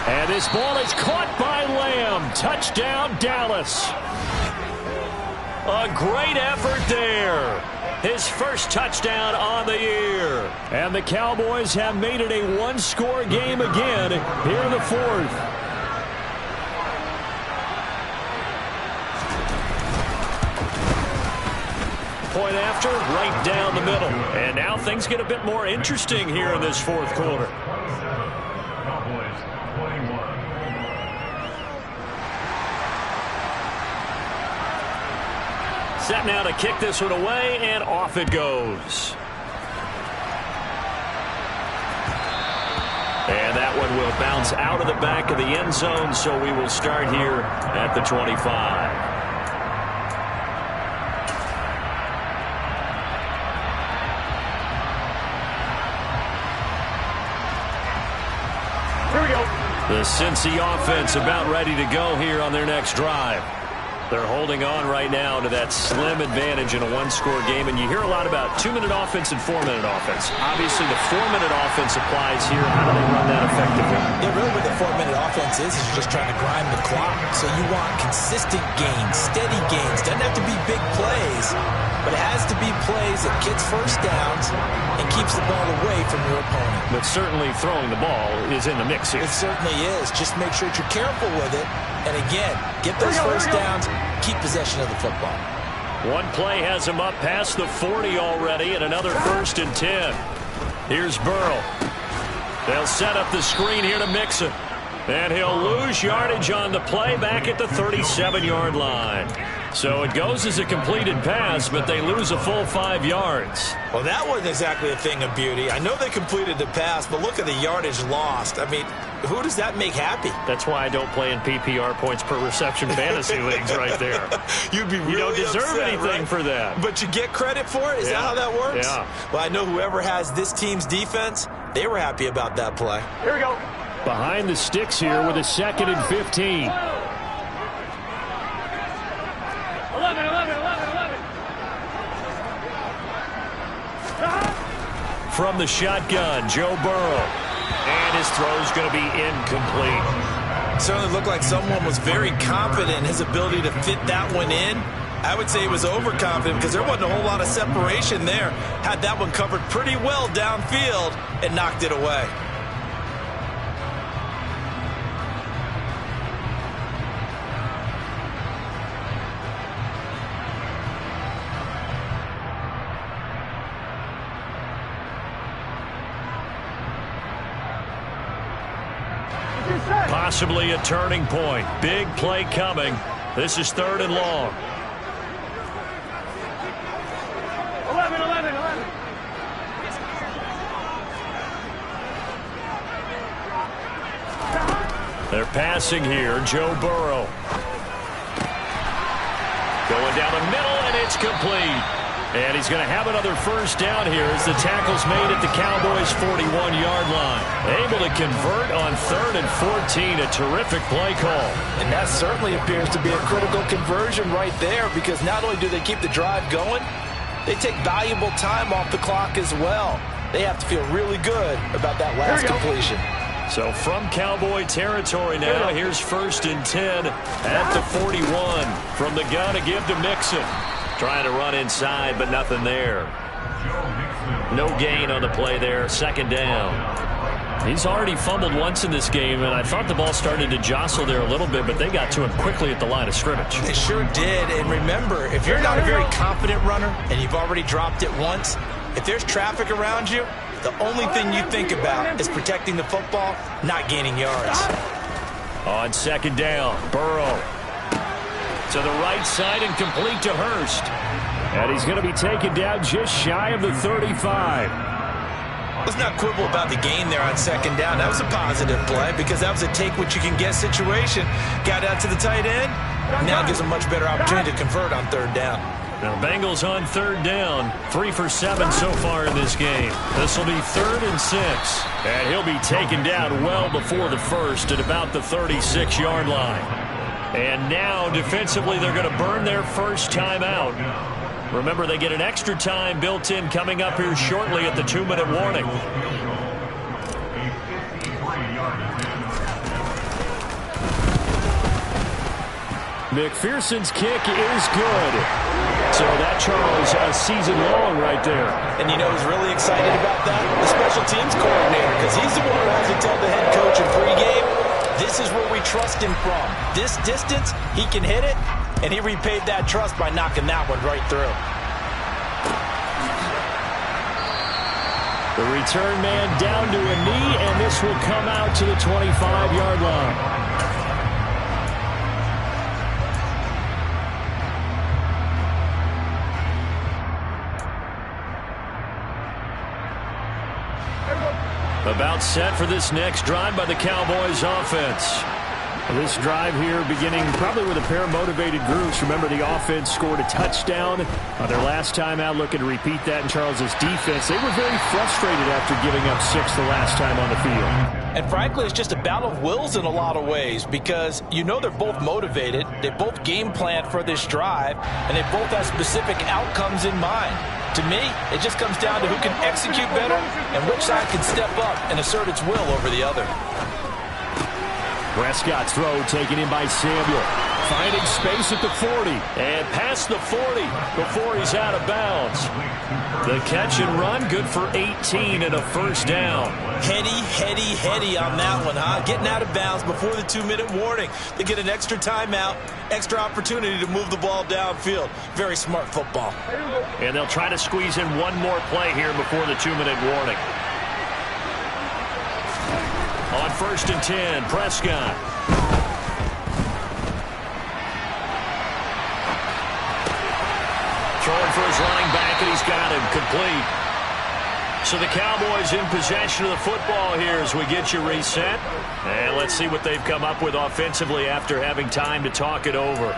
And this ball is caught by Lamb. Touchdown, Dallas. A great effort there. His first touchdown on the year. And the Cowboys have made it a 1-score game again here in the 4th. Point after, right down the middle. And now things get a bit more interesting here in this 4th quarter. Set now to kick this one away, and off it goes. And that one will bounce out of the back of the end zone, so we will start here at the 25. Here we go. The Cincy offense about ready to go here on their next drive. They're holding on right now to that slim advantage in a 1-score game, and you hear a lot about 2-minute offense and 4-minute offense. Obviously, the 4-minute offense applies here. How do they run that effectively? Yeah, really what the 4-minute offense is you're just trying to grind the clock. So you want consistent gains, steady gains. Doesn't have to be big plays, but it has to be plays that gets first downs and keeps the ball away from your opponent. But certainly throwing the ball is in the mix here. It certainly is. Just make sure that you're careful with it. And again, get those first downs, keep possession of the football. One play has him up past the 40 already, and another 1st and 10. Here's Burrow. They'll set up the screen here to Mixon. And he'll lose yardage on the play back at the 37-yard line. So it goes as a completed pass, but they lose a full 5 yards. Well, that wasn't exactly a thing of beauty. I know they completed the pass, but look at the yardage lost. I mean, who does that make happy? That's why I don't play in PPR points per reception fantasy leagues right there. You'd be really You don't deserve upset, anything right? for that. But you get credit for it? Is that how that works? Yeah. Well, I know whoever has this team's defense, they were happy about that play. Here we go. Behind the sticks here with a 2nd and 15. 11. From the shotgun, Joe Burrow. And his throw's going to be incomplete. Certainly looked like someone was very confident in his ability to fit that one in. I would say he was overconfident because there wasn't a whole lot of separation there. Had that one covered pretty well downfield and knocked it away. Possibly a turning point. Big play coming. This is 3rd and long. 11. They're passing here. Joe Burrow. Going down the middle, and it's complete. And he's going to have another first down here as the tackle's made at the Cowboys' 41-yard line. Able to convert on 3rd and 14. A terrific play call. And that certainly appears to be a critical conversion right there, because not only do they keep the drive going, they take valuable time off the clock as well. They have to feel really good about that last completion. So from Cowboy territory now, here's 1st and 10 at the 41. From the gun to give to Mixon. Trying to run inside, but nothing there. No gain on the play there. 2nd down. He's already fumbled once in this game, and I thought the ball started to jostle there a little bit, but they got to him quickly at the line of scrimmage. They sure did. And remember, if you're not a very confident runner and you've already dropped it once, if there's traffic around you, the only thing you think about is protecting the football, not gaining yards. On 2nd down, Burrow. To the right side and complete to Hurst. And he's going to be taken down just shy of the 35. Let's not quibble about the gain there on 2nd down. That was a positive play because that was a take-what-you-can-get situation. Got out to the tight end. Now gives a much better opportunity to convert on 3rd down. Now Bengals on 3rd down. 3 for 7 so far in this game. This will be 3rd and 6. And he'll be taken down well before the first at about the 36-yard line. And now, defensively, they're going to burn their first timeout. Remember, they get an extra time built in coming up here shortly at the 2-minute warning. McPherson's kick is good. So that, Charles, a season long right there. And you know who's really excited about that? The special teams coordinator, because he's the one who has to tell the head coach in pregame, this is where we trust him from. This distance, he can hit it, and he repaid that trust by knocking that one right through. The return man down to a knee, and this will come out to the 25-yard line. About set for this next drive by the Cowboys offense. This drive here beginning probably with a pair of motivated groups. Remember, the offense scored a touchdown on their last time out, looking to repeat that in Charles's defense. They were very frustrated after giving up 6 the last time on the field. And frankly, it's just a battle of wills in a lot of ways, because you know they're both motivated, they both game planned for this drive, and they both have specific outcomes in mind. To me, it just comes down to who can execute better and which side can step up and assert its will over the other. Prescott's throw taken in by Samuel. Finding space at the 40. And past the 40 before he's out of bounds. The catch and run, good for 18 and a first down. Heady on that one, huh? Getting out of bounds before the 2-minute warning. They get an extra timeout, extra opportunity to move the ball downfield. Very smart football. And they'll try to squeeze in one more play here before the 2-minute warning. On 1st and 10, Prescott. Throwing for his running back, and he's got him complete. So the Cowboys in possession of the football here as we get you reset. And let's see what they've come up with offensively after having time to talk it over.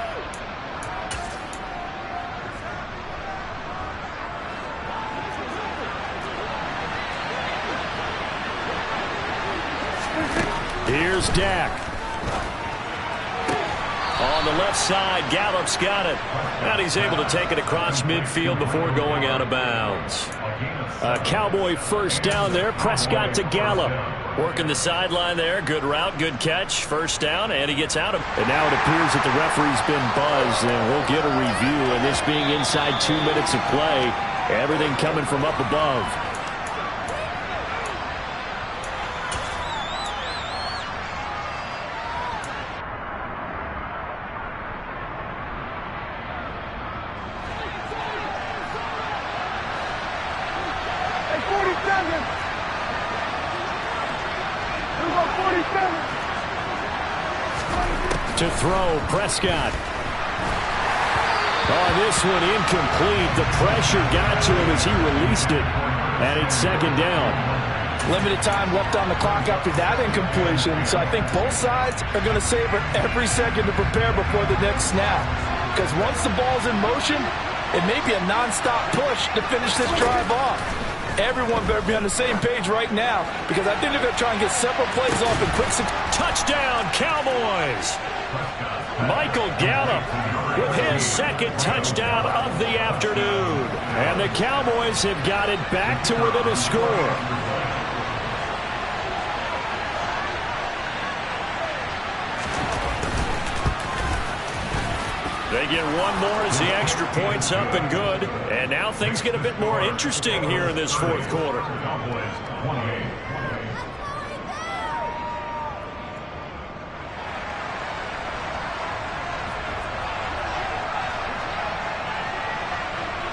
Here's Dak. On the left side, Gallup's got it. And he's able to take it across midfield before going out of bounds. A Cowboy first down there. Prescott to Gallup. Working the sideline there. Good route, good catch. First down, and he gets out of it. And now it appears that the referee's been buzzed, and we'll get a review. And this being inside 2 minutes of play, everything coming from up above. To throw, Prescott. Oh, this one incomplete. The pressure got to him as he released it. And it's second down. Limited time left on the clock after that incompletion. So I think both sides are going to savor every second to prepare before the next snap. Because once the ball's in motion, it may be a nonstop push to finish this drive off. Everyone better be on the same page right now, because I think they're going to try and get several plays off in quick succession. Touchdown, Cowboys! Michael Gallup with his second touchdown of the afternoon. And the Cowboys have got it back to within a score. They get one more as the extra point's up and good. And now things get a bit more interesting here in this fourth quarter.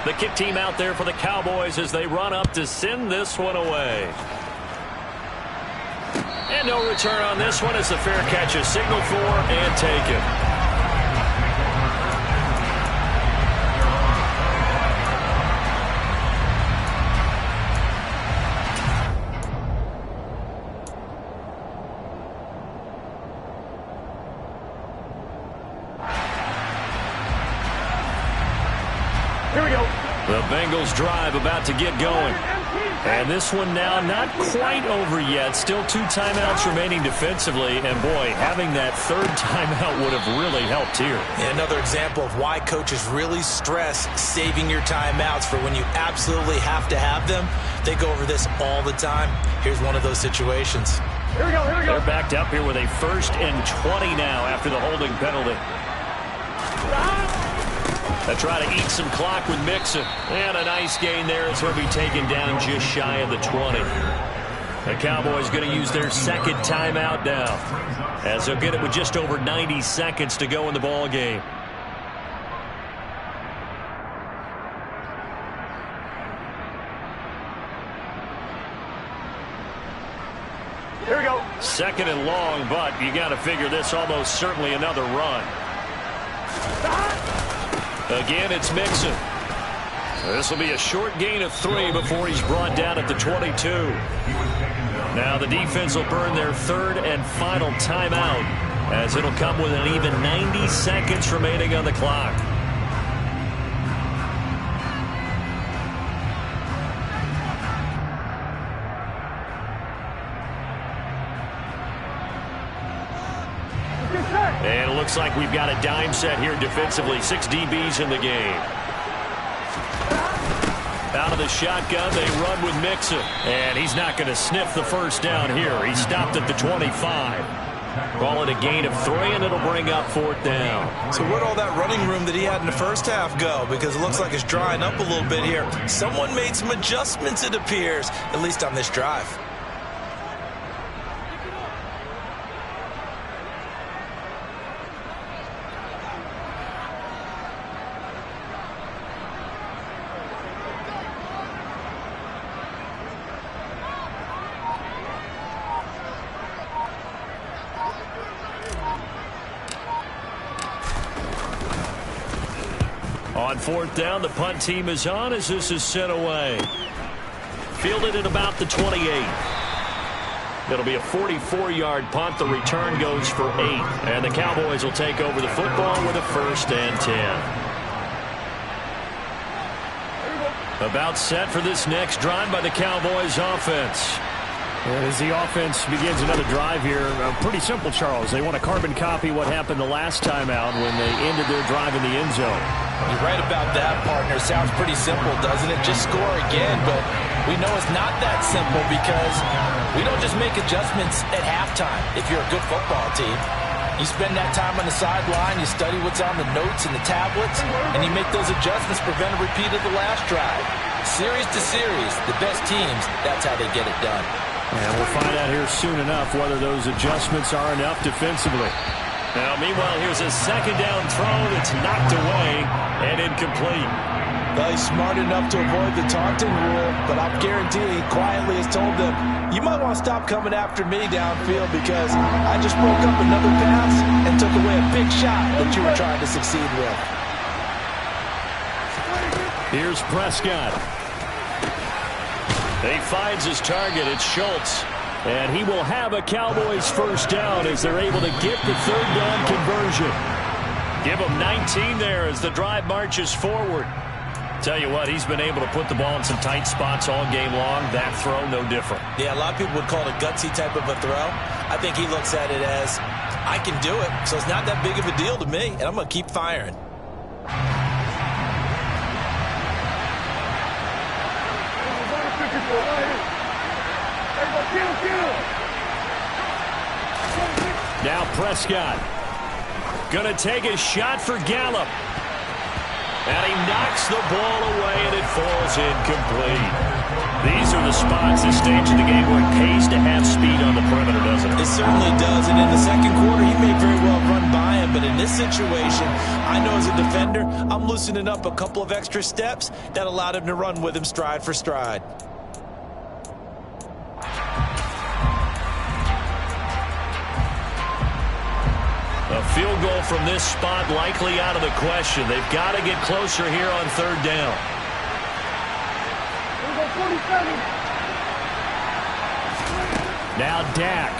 The kick team out there for the Cowboys as they run up to send this one away. And no return on this one as the fair catch is signaled for and taken. The Bengals drive about to get going. And this one now not quite over yet. Still 2 timeouts remaining defensively. And, boy, having that third timeout would have really helped here. Another example of why coaches really stress saving your timeouts for when you absolutely have to have them. They go over this all the time. Here's one of those situations. Here we go. They're backed up here with a 1st and 20 now after the holding penalty. They try to eat some clock with Mixon. And a nice gain there as he'll be taken down just shy of the 20. The Cowboys going to use their second timeout now, as they'll get it with just over 90 seconds to go in the ball game. Here we go. 2nd and long, but you got to figure this almost certainly another run. Again, it's Mixon. This will be a short gain of 3 before he's brought down at the 22. Now the defense will burn their 3rd and final timeout, as it'll come with an even 90 seconds remaining on the clock. And it looks like we've got a dime set here defensively. 6 DBs in the game. Out of the shotgun, they run with Mixon. And he's not going to sniff the first down here. He stopped at the 25. Call it a gain of 3, and it'll bring up 4th down. So where'd all that running room that he had in the first half go? Because it looks like it's drying up a little bit here. Someone made some adjustments, it appears, at least on this drive. on fourth down. The punt team is on as this is sent away. Fielded at about the 28. It'll be a 44-yard punt. The return goes for 8. And the Cowboys will take over the football with a 1st and 10. About set for this next drive by the Cowboys offense. As the offense begins another drive here, pretty simple, Charles. They want to carbon copy what happened the last time out when they ended their drive in the end zone. You're right about that, partner. Sounds pretty simple, doesn't it? Just score again, but we know it's not that simple because we don't just make adjustments at halftime if you're a good football team. You spend that time on the sideline, you study what's on the notes and the tablets, and you make those adjustments, prevent a repeat of the last drive. Series to series, the best teams, that's how they get it done. And we'll find out here soon enough whether those adjustments are enough defensively. Now, meanwhile, here's a second down throw that's knocked away and incomplete. Well, he's smart enough to avoid the taunting rule, but I'll guarantee he quietly has told them, you might want to stop coming after me downfield because I just broke up another pass and took away a big shot that you were trying to succeed with. Here's Prescott. He finds his target. It's Schultz. And he will have a Cowboys first down as they're able to get the third down conversion. Give him 19 there as the drive marches forward. Tell you what, he's been able to put the ball in some tight spots all game long. That throw, no different. Yeah, a lot of people would call it a gutsy type of a throw. I think he looks at it as, I can do it, so it's not that big of a deal to me, and I'm going to keep firing. Now Prescott. Gonna take a shot for Gallup. And he knocks the ball away, and it falls incomplete. These are the spots, this stage of the game, where it pays to have speed on the perimeter, doesn't it? It certainly does, and in the second quarter, he may very well run by him, but in this situation, I know as a defender, I'm loosening up a couple of extra steps that allowed him to run with him stride for stride. A field goal from this spot likely out of the question. They've got to get closer here on third down. Now Dak.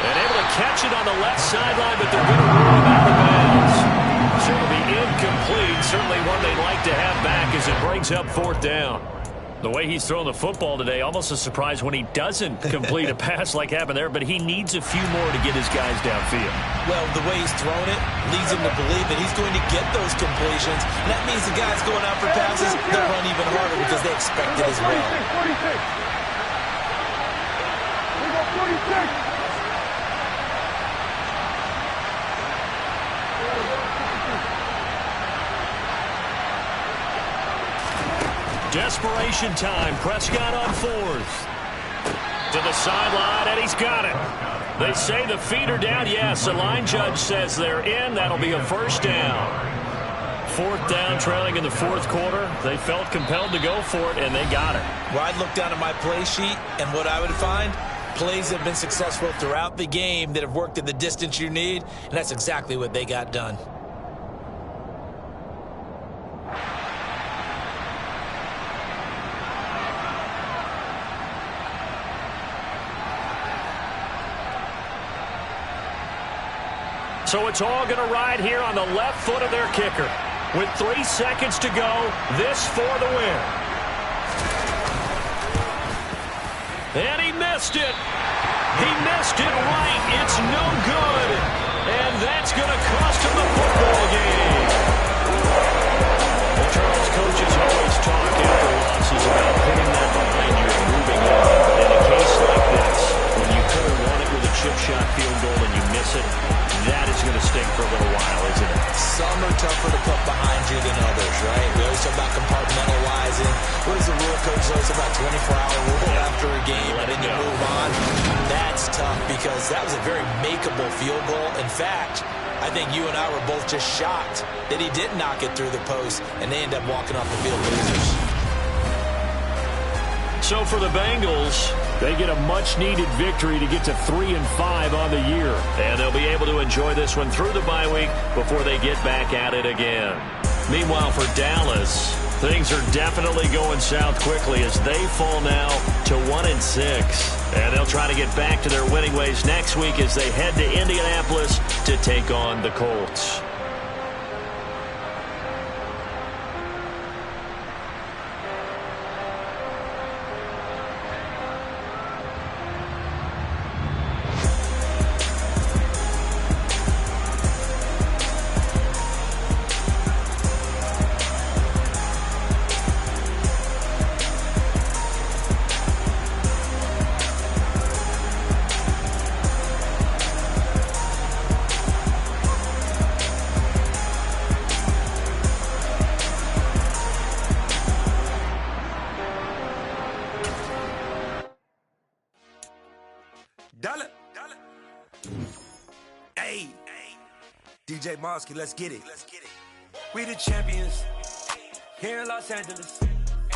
And able to catch it on the left sideline, but they're going to rule him out of bounds. So it'll be incomplete. Certainly one they'd like to have back as it brings up fourth down. The way he's throwing the football today, almost a surprise when he doesn't complete a pass like happened there, but he needs a few more to get his guys downfield. Well, the way he's throwing it leads him to believe that he's going to get those completions. And that means the guys going out for passes, they'll run even harder because they expect it as well. 46. Desperation time. Prescott on fourth. To the sideline, and he's got it. They say the feet are down. Yes, the line judge says they're in. That'll be a first down. Fourth down, trailing in the fourth quarter. They felt compelled to go for it, and they got it. Well, I'd look down at my play sheet, and what I would find, plays that have been successful throughout the game that have worked at the distance you need, and that's exactly what they got done. So it's all going to ride here on the left foot of their kicker. With 3 seconds to go, this for the win. And he missed it. He missed it right. It's no good. And that's going to cost him the football game. The Charles coaches always talk after losses about putting that behind you and moving on. In a case like this, when you could have won it with a chip shot field goal and you miss it, that is going to sting for a little while, isn't it? Some are tougher to put behind you than others, right? We always talk about compartmentalizing. What does the rule coach always about 24-hour rule after a game and then you move on? That's tough because that was a very makeable field goal. In fact, I think you and I were both just shocked that he did knock it through the post and they end up walking off the field losers. So for the Bengals, they get a much-needed victory to get to 3-5 on the year. And they'll be able to enjoy this one through the bye week before they get back at it again. Meanwhile, for Dallas, things are definitely going south quickly as they fall now to 1-6. And they'll try to get back to their winning ways next week as they head to Indianapolis to take on the Colts. Hey, DJ Mosky, let's get it. We the champions here in Los Angeles.